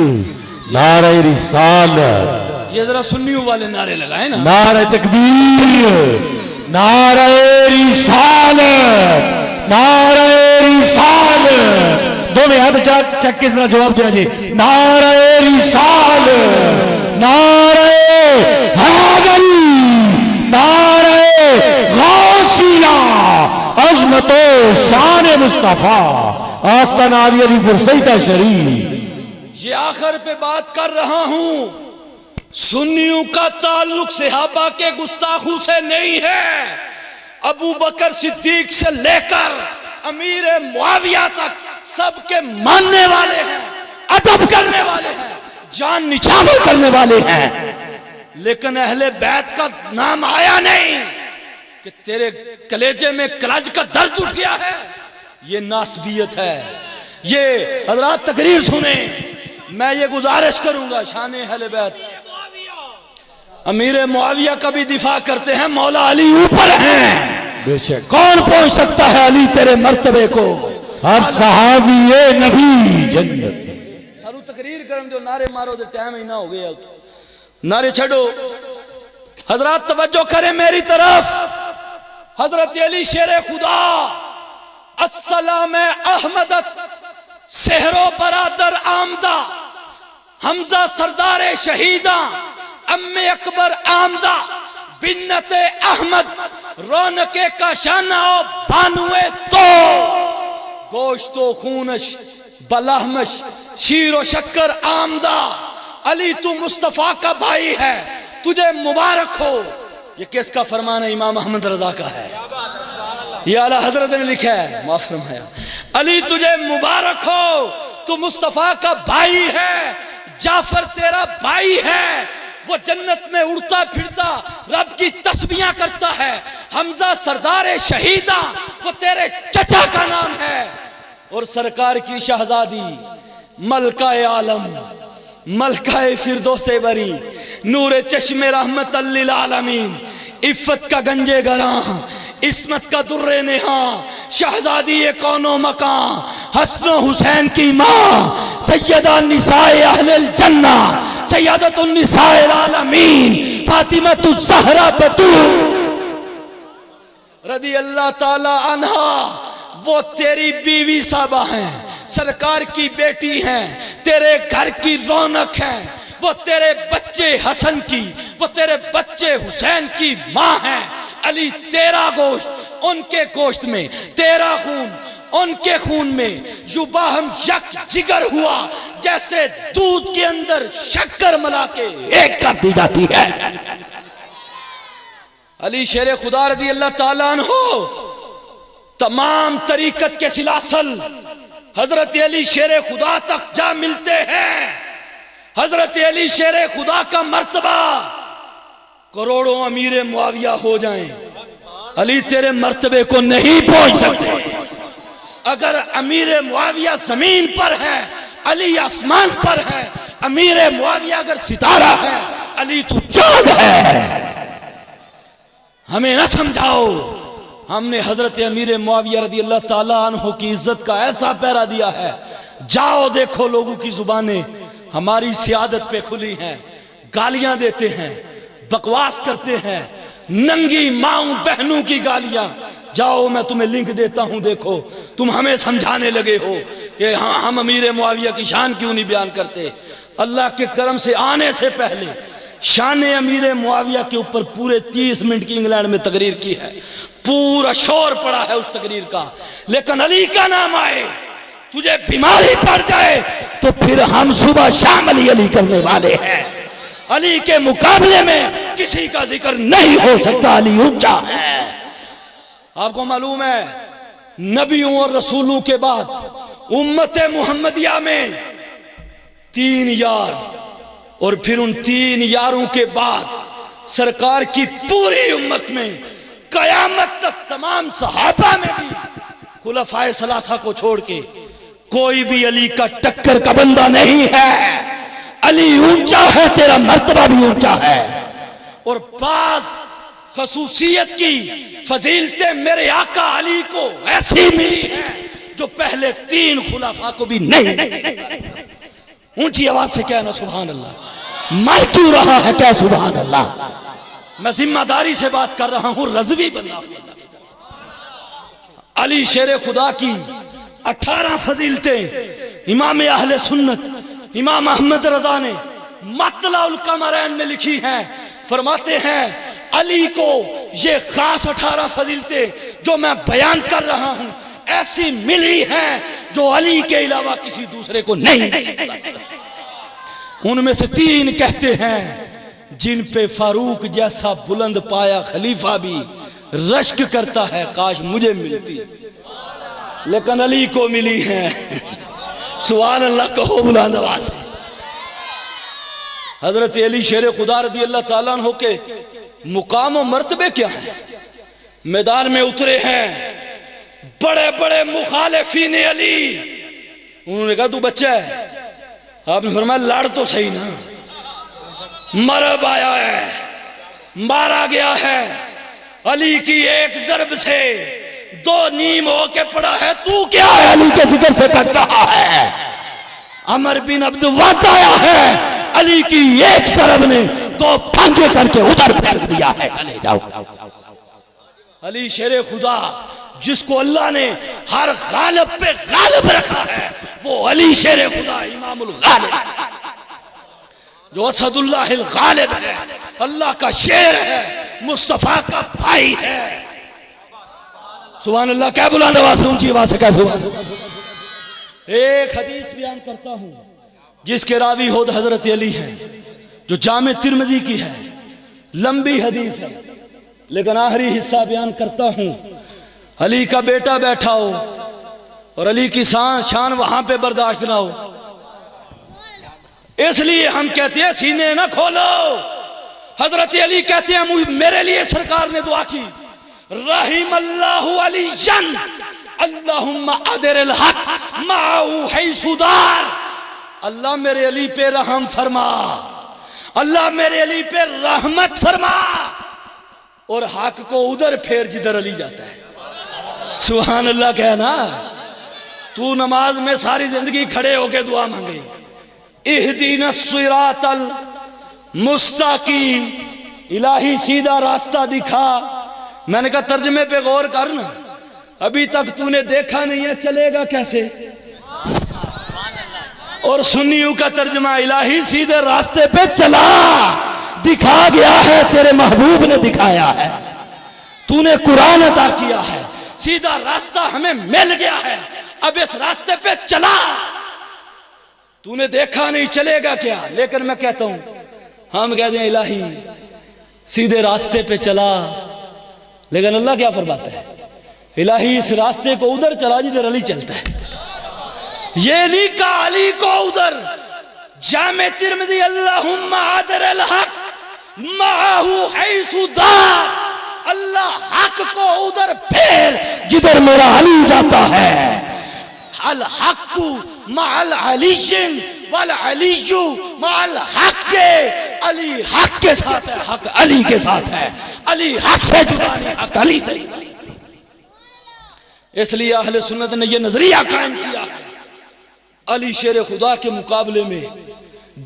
نعرہ رسالت، یہ ذرا سنیوں والے نعرے لگائیں نا۔ نعرہ تکبیر، نعرہ رسالت، نعرہ رسالت، دونوں ہاتھ چک کے ذرا جواب دیا جی۔ نعرہ رسالت، نعرہ حیدر، نعرہ غوثیہ، عظمت و شان مصطفیٰ، آستانہ علی پور سیدہ شریف۔ یہ آخر پہ بات کر رہا ہوں، سنیوں کا تعلق صحابہ کے گستاخوں سے نہیں ہے۔ ابو بکر صدیق سے لے کر امیر معاویہ تک سب کے ماننے والے ہیں، ادب کرنے والے ہیں، جان نچھاور کرنے والے ہیں، لیکن اہل بیت کا نام آیا نہیں۔ کہ تیرے کلیجے میں کلج کا درد اٹھ گیا ہے، یہ ناسبیت ہے۔ یہ حضرات تقریر سنیں، میں یہ گزارش کروں گا، شان اہل بیت امیر معاویہ کا بھی دفاع کرتے ہیں، مولا علی اوپر ہیں، بے شک کون پہنچ سکتا ہے علی تیرے مرتبے کو؟ ہر صحابی نبی جنت۔ سارو تقریر کرن دو، نعرے مارو دے ٹائم ہی نہ ہو گیا، نعرے چھڑو۔ حضرات توجہ کریں میری طرف، حضرت علی شیر خدا السلام احمدت سہرو برادر آمدہ، حمزہ سردار شہیداں، ام اکبر آمدہ، بنت احمد رونق کا شانہ بانوے تو، گوشت و خونش بلحمش شیر و شکر آمدہ، علی تو مصطفیٰ کا بھائی ہے، تجھے مبارک ہو۔ یہ کس کا فرمان ہے؟ امام احمد رضا کا ہے، یہ اعلیٰ حضرت نے لکھا ہے، معاف فرمایا، علی تجھے مبارک ہو، تو مصطفیٰ کا بھائی ہے، جعفر تیرا بھائی ہے، وہ جنت میں اڑتا پھرتا رب کی تسبیحاں کرتا ہے، حمزہ سردار شہیداں وہ تیرے چچا کا نام ہے، اور سرکار کی شہزادی ملکہ عالم، ملکہ فردوس بری، نور چشم رحمت للعالمین، عفت کا گنجے گراں، عصمت کا در نہاں، شہزادی کون و مکان، حسن و حسین کی ماں، سیدہ نساء اہل الجنہ، سیدۃ النساء العالمین، فاطمہ الزہرا بتول رضی اللہ تعالی عنہا، وہ تیری بیوی صاحبہ ہیں، سرکار کی بیٹی ہیں، تیرے گھر کی رونق ہیں، وہ تیرے بچے حسن کی، وہ تیرے بچے حسین کی ماں ہیں۔ علی تیرا گوشت ان کے گوشت میں، تیرا خون ان کے خون میں، یوں باہم یک جگر ہوا جیسے دودھ کے اندر شکر ملا کے ایک کر دی جاتی ہے۔ علی شیر خدا رضی اللہ تعالیٰ عنہ تمام طریقت کے سلاسل حضرت علی شیر خدا تک جا ملتے ہیں۔ حضرت علی شیر خدا کا مرتبہ کروڑوں امیر معاویہ ہو جائیں، علی تیرے مرتبے کو نہیں پہنچ سکتے۔ اگر امیر معاویہ زمین پر ہے، علی آسمان پر ہے، امیر معاویہ اگر ستارہ ہے، علی تو چاند ہے۔ ہمیں نہ سمجھاؤ، ہم نے حضرت امیر معاویہ رضی اللہ تعالیٰ عنہ کی عزت کا ایسا پیرا دیا ہے، جاؤ دیکھو لوگوں کی زبانیں ہماری سیادت پہ کھلی ہیں، گالیاں دیتے ہیں، بکواس کرتے ہیں، ننگی ماؤں بہنوں کی گالیاں۔ جاؤ میں تمہیں لنک دیتا ہوں، دیکھو تم ہمیں سمجھانے لگے ہو کہ ہم امیر معاویہ کی شان کیوں نہیں بیان کرتے۔ اللہ کے کرم سے آنے سے پہلے شان امیر معاویہ کے اوپر پورے 30 منٹ کی انگلینڈ میں تقریر کی ہے، پورا شور پڑا ہے اس تقریر کا، لیکن علی کا نام آئے تجھے بیماری پڑ جائے تو پھر ہم صبح شام علی علی کرنے والے ہیں۔ علی کے مقابلے میں کسی کا ذکر نہیں ہو سکتا، علی اونچا ہے۔ آپ کو معلوم ہے نبیوں اور رسولوں کے بعد امت محمدیہ میں 3 یار، اور پھر ان 3 یاروں کے بعد سرکار کی پوری امت میں قیامت تک تمام صحابہ میں بھی خلفائے ثلاثہ کو چھوڑ کے کوئی بھی علی کا ٹکر کا بندہ نہیں ہے۔ علی اونچا ہے، تیرا مرتبہ بھی اونچا ہے، اور بعض خصوصیت کی فضیلتیں میرے آقا علی کو ایسی ملی ہیں جو پہلے 3 خلفاء کو بھی نہیں۔ اونچی آواز سے کہنا سبحان اللہ۔ مر کیوں رہا ہے کہ سبحان اللہ؟ میں ذمہ داری سے بات کر رہا ہوں، رضوی بندہ ہوں۔ علی شیر خدا کی 18 فضیلتیں امام اہل سنت امام احمد رضا نے مطلع القمرین میں لکھی ہیں۔ فرماتے ہیں علی کو یہ خاص 18 فضیلتیں جو میں بیان کر رہا ہوں ایسی ملی ہیں جو علی کے علاوہ کسی دوسرے کو نہیں۔ ان میں سے 3 کہتے ہیں جن پہ فاروق جیسا بلند پایا خلیفہ بھی رشک کرتا ہے کاش مجھے ملتی، لیکن علی کو ملی ہیں۔ سبحان اللہ کہو بلند آواز سے۔ حضرت علی شیر خدا رضی اللہ تعالیٰ عنہ کے مقام و مرتبے کیا ہیں؟ میدان میں اترے ہیں بڑے بڑے مخالفین علی، انہوں نے کہا تو بچہ ہے، آپ نے فرمایا لڑ تو صحیح نا، مرب آیا ہے، مارا گیا ہے، علی کی ایک ضرب سے 2 نیم ہو کے پڑا ہے، تو کیا ہے علی کے ذکر سے کر رہا ہے؟ عمر بن عبد واد آیا ہے، علی کی ایک ضرب نے 2 پھانگے کر کے ادھر پھینک دیا ہے، چلے جاؤ۔ علی شیر خدا جس کو اللہ نے ہر غالب پہ غالب رکھا ہے وہ علی شیر خدا امام الغالب جو اسد اللہ الغالب ہے، اللہ کا شیر ہے، مصطفیٰ کا بھائی ہے۔ سبحان اللہ، کیا بلند آواز سے اونچی آواز سے کہہ سبحان اللہ۔ ایک حدیث بیان کرتا ہوں جس کے راوی خود حضرت علی ہیں، جو جامع ترمذی کی ہے، لمبی حدیث ہے لیکن آخری حصہ بیان کرتا ہوں۔ علی کا بیٹا بیٹھا ہو اور علی کی شان وہاں پہ برداشت نہ ہو، اس لیے ہم کہتے ہیں سینے نہ کھولو۔ حضرت علی کہتے ہیں میرے لیے سرکار نے دعا کی، رحم اللہ علی جن اللہم ادر الحق معہو حیث دار، اللہ میرے علی پہ رحم فرما، اللہ میرے علی پہ رحمت فرما، اور حق کو ادھر پھیر جدھر علی جاتا ہے۔ سبحان اللہ کہنا۔ تو نماز میں ساری زندگی کھڑے ہو کے دعا مانگے، اہدینا الصراط المستقیم، الہی سیدھا راستہ دکھا۔ میں نے کہا ترجمے پہ غور کرنا، ابھی تک تو نے دیکھا نہیں ہے، چلے گا کیسے؟ اور سنیوں کا ترجمہ الہی سیدھے راستے پہ چلا، دکھا گیا ہے، تیرے محبوب نے دکھایا ہے، تو نے قرآن عطا کیا ہے، سیدھا راستہ ہمیں مل گیا ہے، اب اس راستے پہ چلا۔ تو نے دیکھا نہیں، چلے گا کیا؟ لیکن میں کہتا ہوں، ہم کہتے ہیں الہی سیدھے راستے پہ چلا، لیکن اللہ کیا فرماتا ہے؟ الہی اس راستے کو ادھر چلا جدھر علی چلتا ہے۔ یہ لکھا علی کو ادھر، جامع ترمذی اللہم ادر الحق معہو حیث دار، اللہ حق کو ادھر پھیر جدھر میرا علی جاتا ہے۔ الحق مع العلی والعلی مع الحق، علی حق کے ساتھ ہے، حق علی کے ساتھ ہے، علی حق سے جدا نہیں، حق علی سے جدا نہیں۔ اس لیے اہل سنت نے یہ نظریہ قائم کیا ہے، علی شیر خدا کے مقابلے میں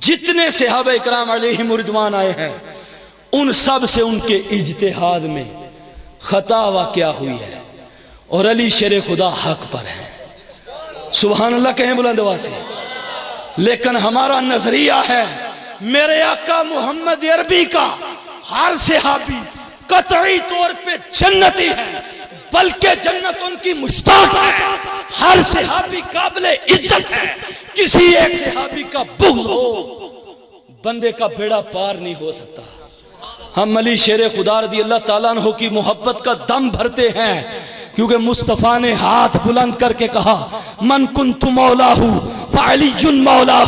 جتنے صحابہ اکرام علیہم رضوان آئے ہیں ان سب سے ان کے اجتہاد میں خطا واقع ہوئی ہے، اور علی شیر خدا حق پر ہے۔ سبحان اللہ کہیں بلند آواز سے۔ لیکن ہمارا نظریہ ہے میرے آقا محمد عربی کا ہر صحابی قطعی طور پہ جنتی ہے، بلکہ جنت ان کی مشتاق ہے۔ ہر صحابی قابل عزت ہے، کسی ایک صحابی کا بغض ہو بندے کا بیڑا پار نہیں ہو سکتا۔ ہم علی شیر خدا رضی اللہ تعالیٰ عنہ کی محبت کا دم بھرتے ہیں، کیونکہ مصطفیٰ نے ہاتھ بلند کر کے کہا من کنت مولا فعلی مولا،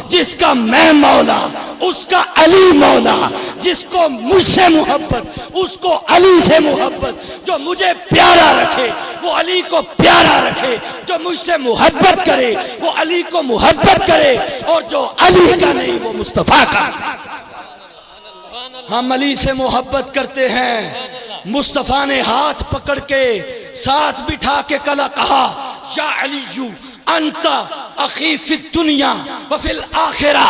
جس کا میں مولا اس کا علی مولا، جس کو مجھ سے محبت اس کو علی سے محبت، جو مجھے پیارا رکھے وہ علی کو پیارا رکھے، جو مجھ سے محبت کرے وہ علی کو محبت کرے، اور جو علی کا نہیں وہ مصطفیٰ کا۔ ہم علی سے محبت کرتے ہیں۔ مصطفیٰ نے ہاتھ پکڑ کے ساتھ بٹھا کے کہا یا علی انت اخی فی الدنیا وفی الاخرہ،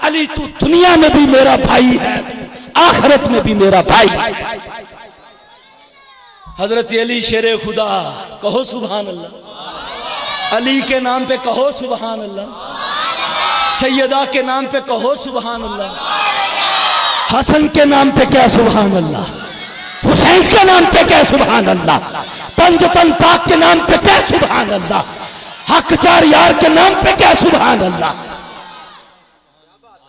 علی تو دنیا میں بھی میرا بھائی ہے، آخرت میں بھی میرا بھائی۔ حضرت علی شیر خدا، کہو سبحان اللہ۔ علی کے نام پہ کہو سبحان اللہ، سیدہ کے نام پہ کہو سبحان اللہ، حسن کے نام پہ کیا سبحان اللہ، حسین کے نام پہ کیا سبحان اللہ، پنجتن پاک کے نام پہ کیا سبحان اللہ، حق چار یار کے نام پہ کیا سبحان اللہ۔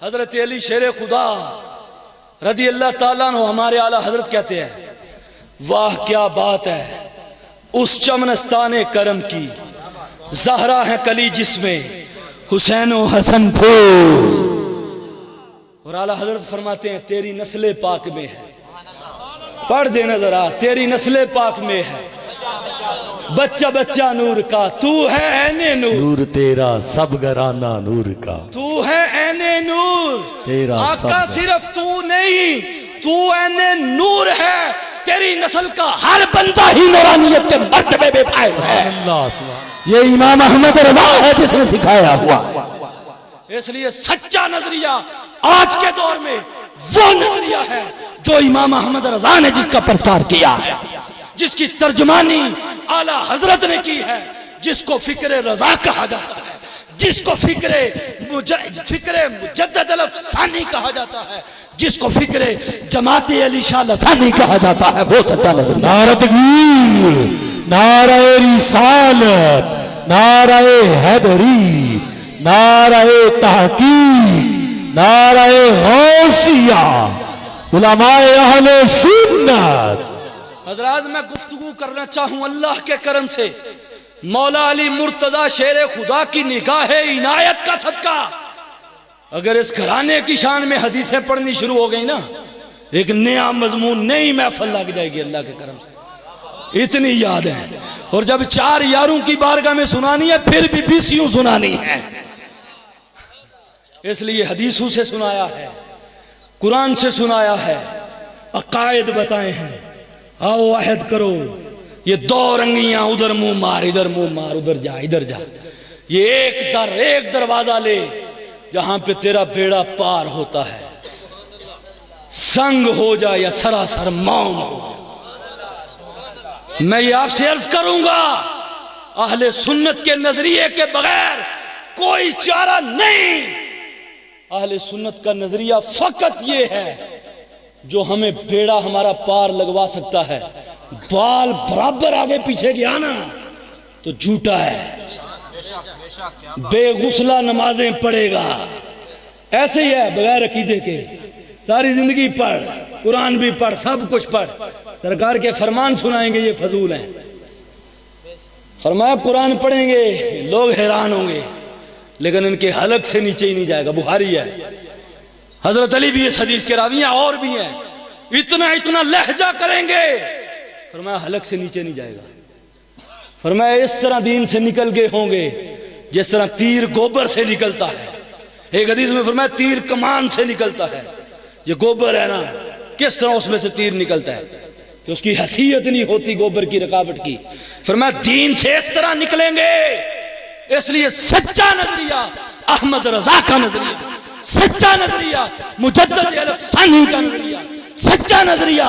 حضرت علی شیر خدا رضی اللہ تعالیٰ عنہ ہمارے اعلیٰ حضرت کہتے ہیں واہ کیا بات ہے اس چمنستان کرم کی، زہرا ہے کلی جس میں حسین و حسن تھے۔ اور اعلیٰ حضرت فرماتے ہیں تیری نسل پاک میں ہے، پڑھ دے نظر آ، تیری نسل پاک میں ہے بچہ بچہ نور کا، تو ہے عین نور، نور تیرا سب گرانا نور کا، تو ہے عین نور تیرا آقا، صرف تو نہیں، تو عین نور ہے، تیری نسل کا ہر بندہ ہی نورانیت کے مرتبے میں پائے ہے۔ یہ امام احمد رضا ہے جس نے سکھایا ہوا۔ اس لیے سچا نظریہ آج کے دور میں وہ نظریہ ہے جو امام احمد رضا نے جس کا پرچار کیا ہے، جس کی ترجمانی اعلیٰ حضرت نے کی ہے، جس کو فکر رضا کہا جاتا ہے، جس کو فکر مجدد الافسانی کہا جاتا ہے، جس کو فکر جماعت علی شاہ لسانی کہا جاتا ہے، وہ سچا نظریہ۔ نعرہ تکبیر، نعرہ رسالت، نعرہ حیدری، نعرہ تحقیق، نعرہ غوثیہ، علماء اہل سنت۔ حضرات میں گفتگو کرنا چاہوں اللہ کے کرم سے مولا علی مرتضی شیر خدا کی نگاہ عنایت کا صدقہ، اگر اس گھرانے کی شان میں حدیثیں پڑھنی شروع ہو گئی نا، ایک نیا مضمون، نئی محفل لگ جائے گی اللہ کے کرم سے، اتنی یاد ہے۔ اور جب 4 یاروں کی بارگاہ میں سنانی ہے پھر بھی 20 سنانی ہے، اس لیے حدیثوں سے سنایا ہے، قرآن سے سنایا ہے، عقائد بتائے ہیں، آؤ عہد کرو، یہ 2 رنگیاں ادھر منہ مار ادھر منہ مار، ادھر جا ادھر جا، یہ ایک دروازہ لے جہاں پہ تیرا بیڑا پار ہوتا ہے، سنگ ہو جا یا سراسر موم ہو جا۔ میں یہ آپ سے عرض کروں گا اہل سنت کے نظریے کے بغیر کوئی چارہ نہیں۔ اہل سنت کا نظریہ فقط یہ ہے جو ہمیں بیڑا ہمارا پار لگوا سکتا ہے، بال برابر آگے پیچھے گیا نا تو جھوٹا ہے، بے غسلہ نمازیں پڑھے گا، ایسے ہی ہے بغیر عقیدے کے، ساری زندگی پڑھ، قرآن بھی پڑھ، سب کچھ پڑھ، سرکار کے فرمان سنائیں گے یہ فضول ہیں، فرمایا قرآن پڑھیں گے لوگ حیران ہوں گے لیکن ان کے حلق سے نیچے ہی نہیں جائے گا، بخاری ہے، حضرت علی بھی اس حدیث کے راوی ہیں اور بھی ہیں، اتنا لہجہ کریں گے، فرمایا حلق سے نیچے نہیں جائے گا، فرمایا اس طرح دین سے نکل گئے ہوں گے جس طرح تیر گوبر سے نکلتا ہے، ایک حدیث میں فرمایا تیر کمان سے نکلتا ہے، یہ گوبر ہے نا، کس طرح اس میں سے تیر نکلتا ہے کہ اس کی حیثیت نہیں ہوتی گوبر کی رکاوٹ کی، فرمایا دین سے اس طرح نکلیں گے۔ اس لیے سچا نظریہ احمد رضا کا نظریہ، سچا نظریہ مجدد الافسانی کا نظریہ، سچا نظریہ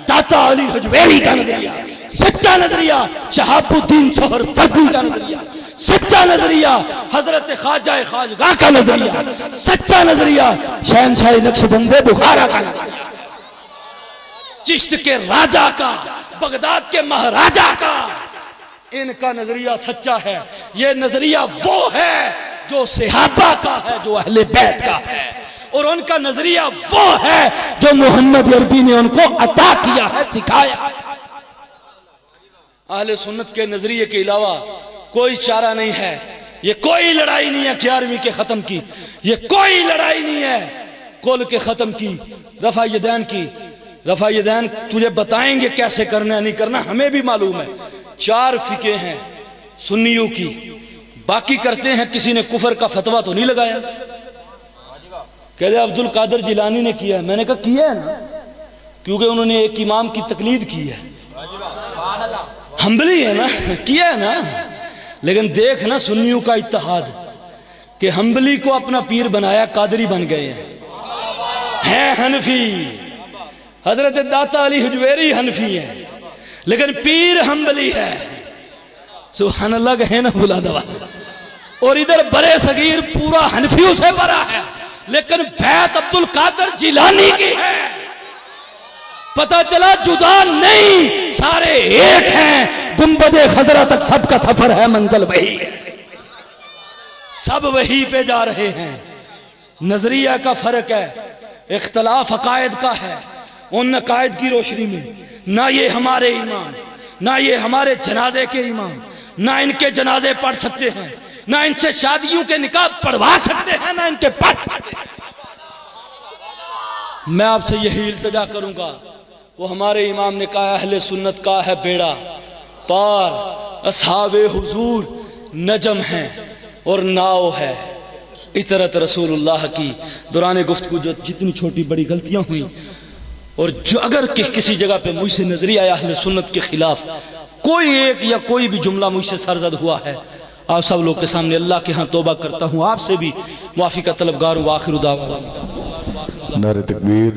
داتا علی حجویری کا نظریہ، سچا نظریہ شہاب الدین سہروردی کا نظریہ، سچا نظریہ حضرت خواجہ خواجگاہ کا نظریہ، سچا نظریہ شہنشاہ نقشبند بخارا کا نظریہ، چشت کے راجہ کا، بغداد کے مہاراجہ کا، ان کا نظریہ سچا ہے۔ یہ نظریہ وہ ہے جو صحابہ کا ہے، جو اہل بیت کا ہے، اور ان کا نظریہ وہ ہے جو محمد عربی نے ان کو عطا کیا ہے، سکھایا ہے۔ اہل سنت کے نظریے کے علاوہ کوئی چارہ نہیں ہے۔ یہ کوئی لڑائی نہیں ہے 11ویں کے ختم کی، یہ کوئی لڑائی نہیں ہے کل کے ختم کی، رفع یدین کی۔ رفع یدین تجھے بتائیں گے کیسے کرنا ہے نہیں کرنا، ہمیں بھی معلوم ہے۔ 4 فقہ ہیں سنیوں کی، باقی کرتے ہیں۔ کسی نے کفر کا فتویٰ تو نہیں لگایا؟ کہتے عبد القادر جیلانی نے کیا ہے، میں نے کہا کیا ہے نا، کیونکہ انہوں نے ایک امام کی تقلید کی ہے، حنبلی ہے نا، کیا ہے نا۔ لیکن دیکھ نا سنیوں کا اتحاد، کہ حنبلی کو اپنا پیر بنایا، قادری بن گئے ہیں حنفی۔ حضرت داتا علی حجویری حنفی ہے لیکن پیر حنبلی ہے، سبحان اللہ کہیں نا بلا دوا۔ اور ادھر برے صغیر پورا حنفیوں سے بھرا ہے، لیکن بیعت عبد القادر جیلانی کی ہے۔ پتہ چلا جدا نہیں، سارے ایک ہیں، گنبد خضرا تک سب کا سفر ہے، منزل وہی ہے، سب وہی پہ جا رہے ہیں۔ نظریہ کا فرق ہے، اختلاف عقائد کا ہے۔ ان عقائد کی روشنی میں نہ یہ ہمارے امام، نہ یہ ہمارے جنازے کے امام، نہ ان کے جنازے پڑھ سکتے ہیں، نہ ان سے شادیوں کے نکاح پڑھوا سکتے ہیں، نہ ان کے پڑھ سکتے ہیں۔ میں آپ سے یہی التجا کروں گا، وہ ہمارے امام نے کہا اہل سنت کا ہے بیڑا پار، اصحاب حضور نجم ہیں اور ناؤ ہے۔ اطرت رسول اللہ کی دوران گفتگو جو جتنی چھوٹی بڑی غلطیاں ہوئیں، اور جو اگر کسی جگہ پہ مجھ سے نظریہ اہل سنت کے خلاف کوئی ایک یا کوئی بھی جملہ مجھ سے سرزد ہوا ہے، آپ سب لوگ کے سامنے اللہ کے ہاں توبہ کرتا ہوں، آپ سے بھی معافی کا طلبگار ہوں۔ وآخر دعوانا نعرہ تکبیر۔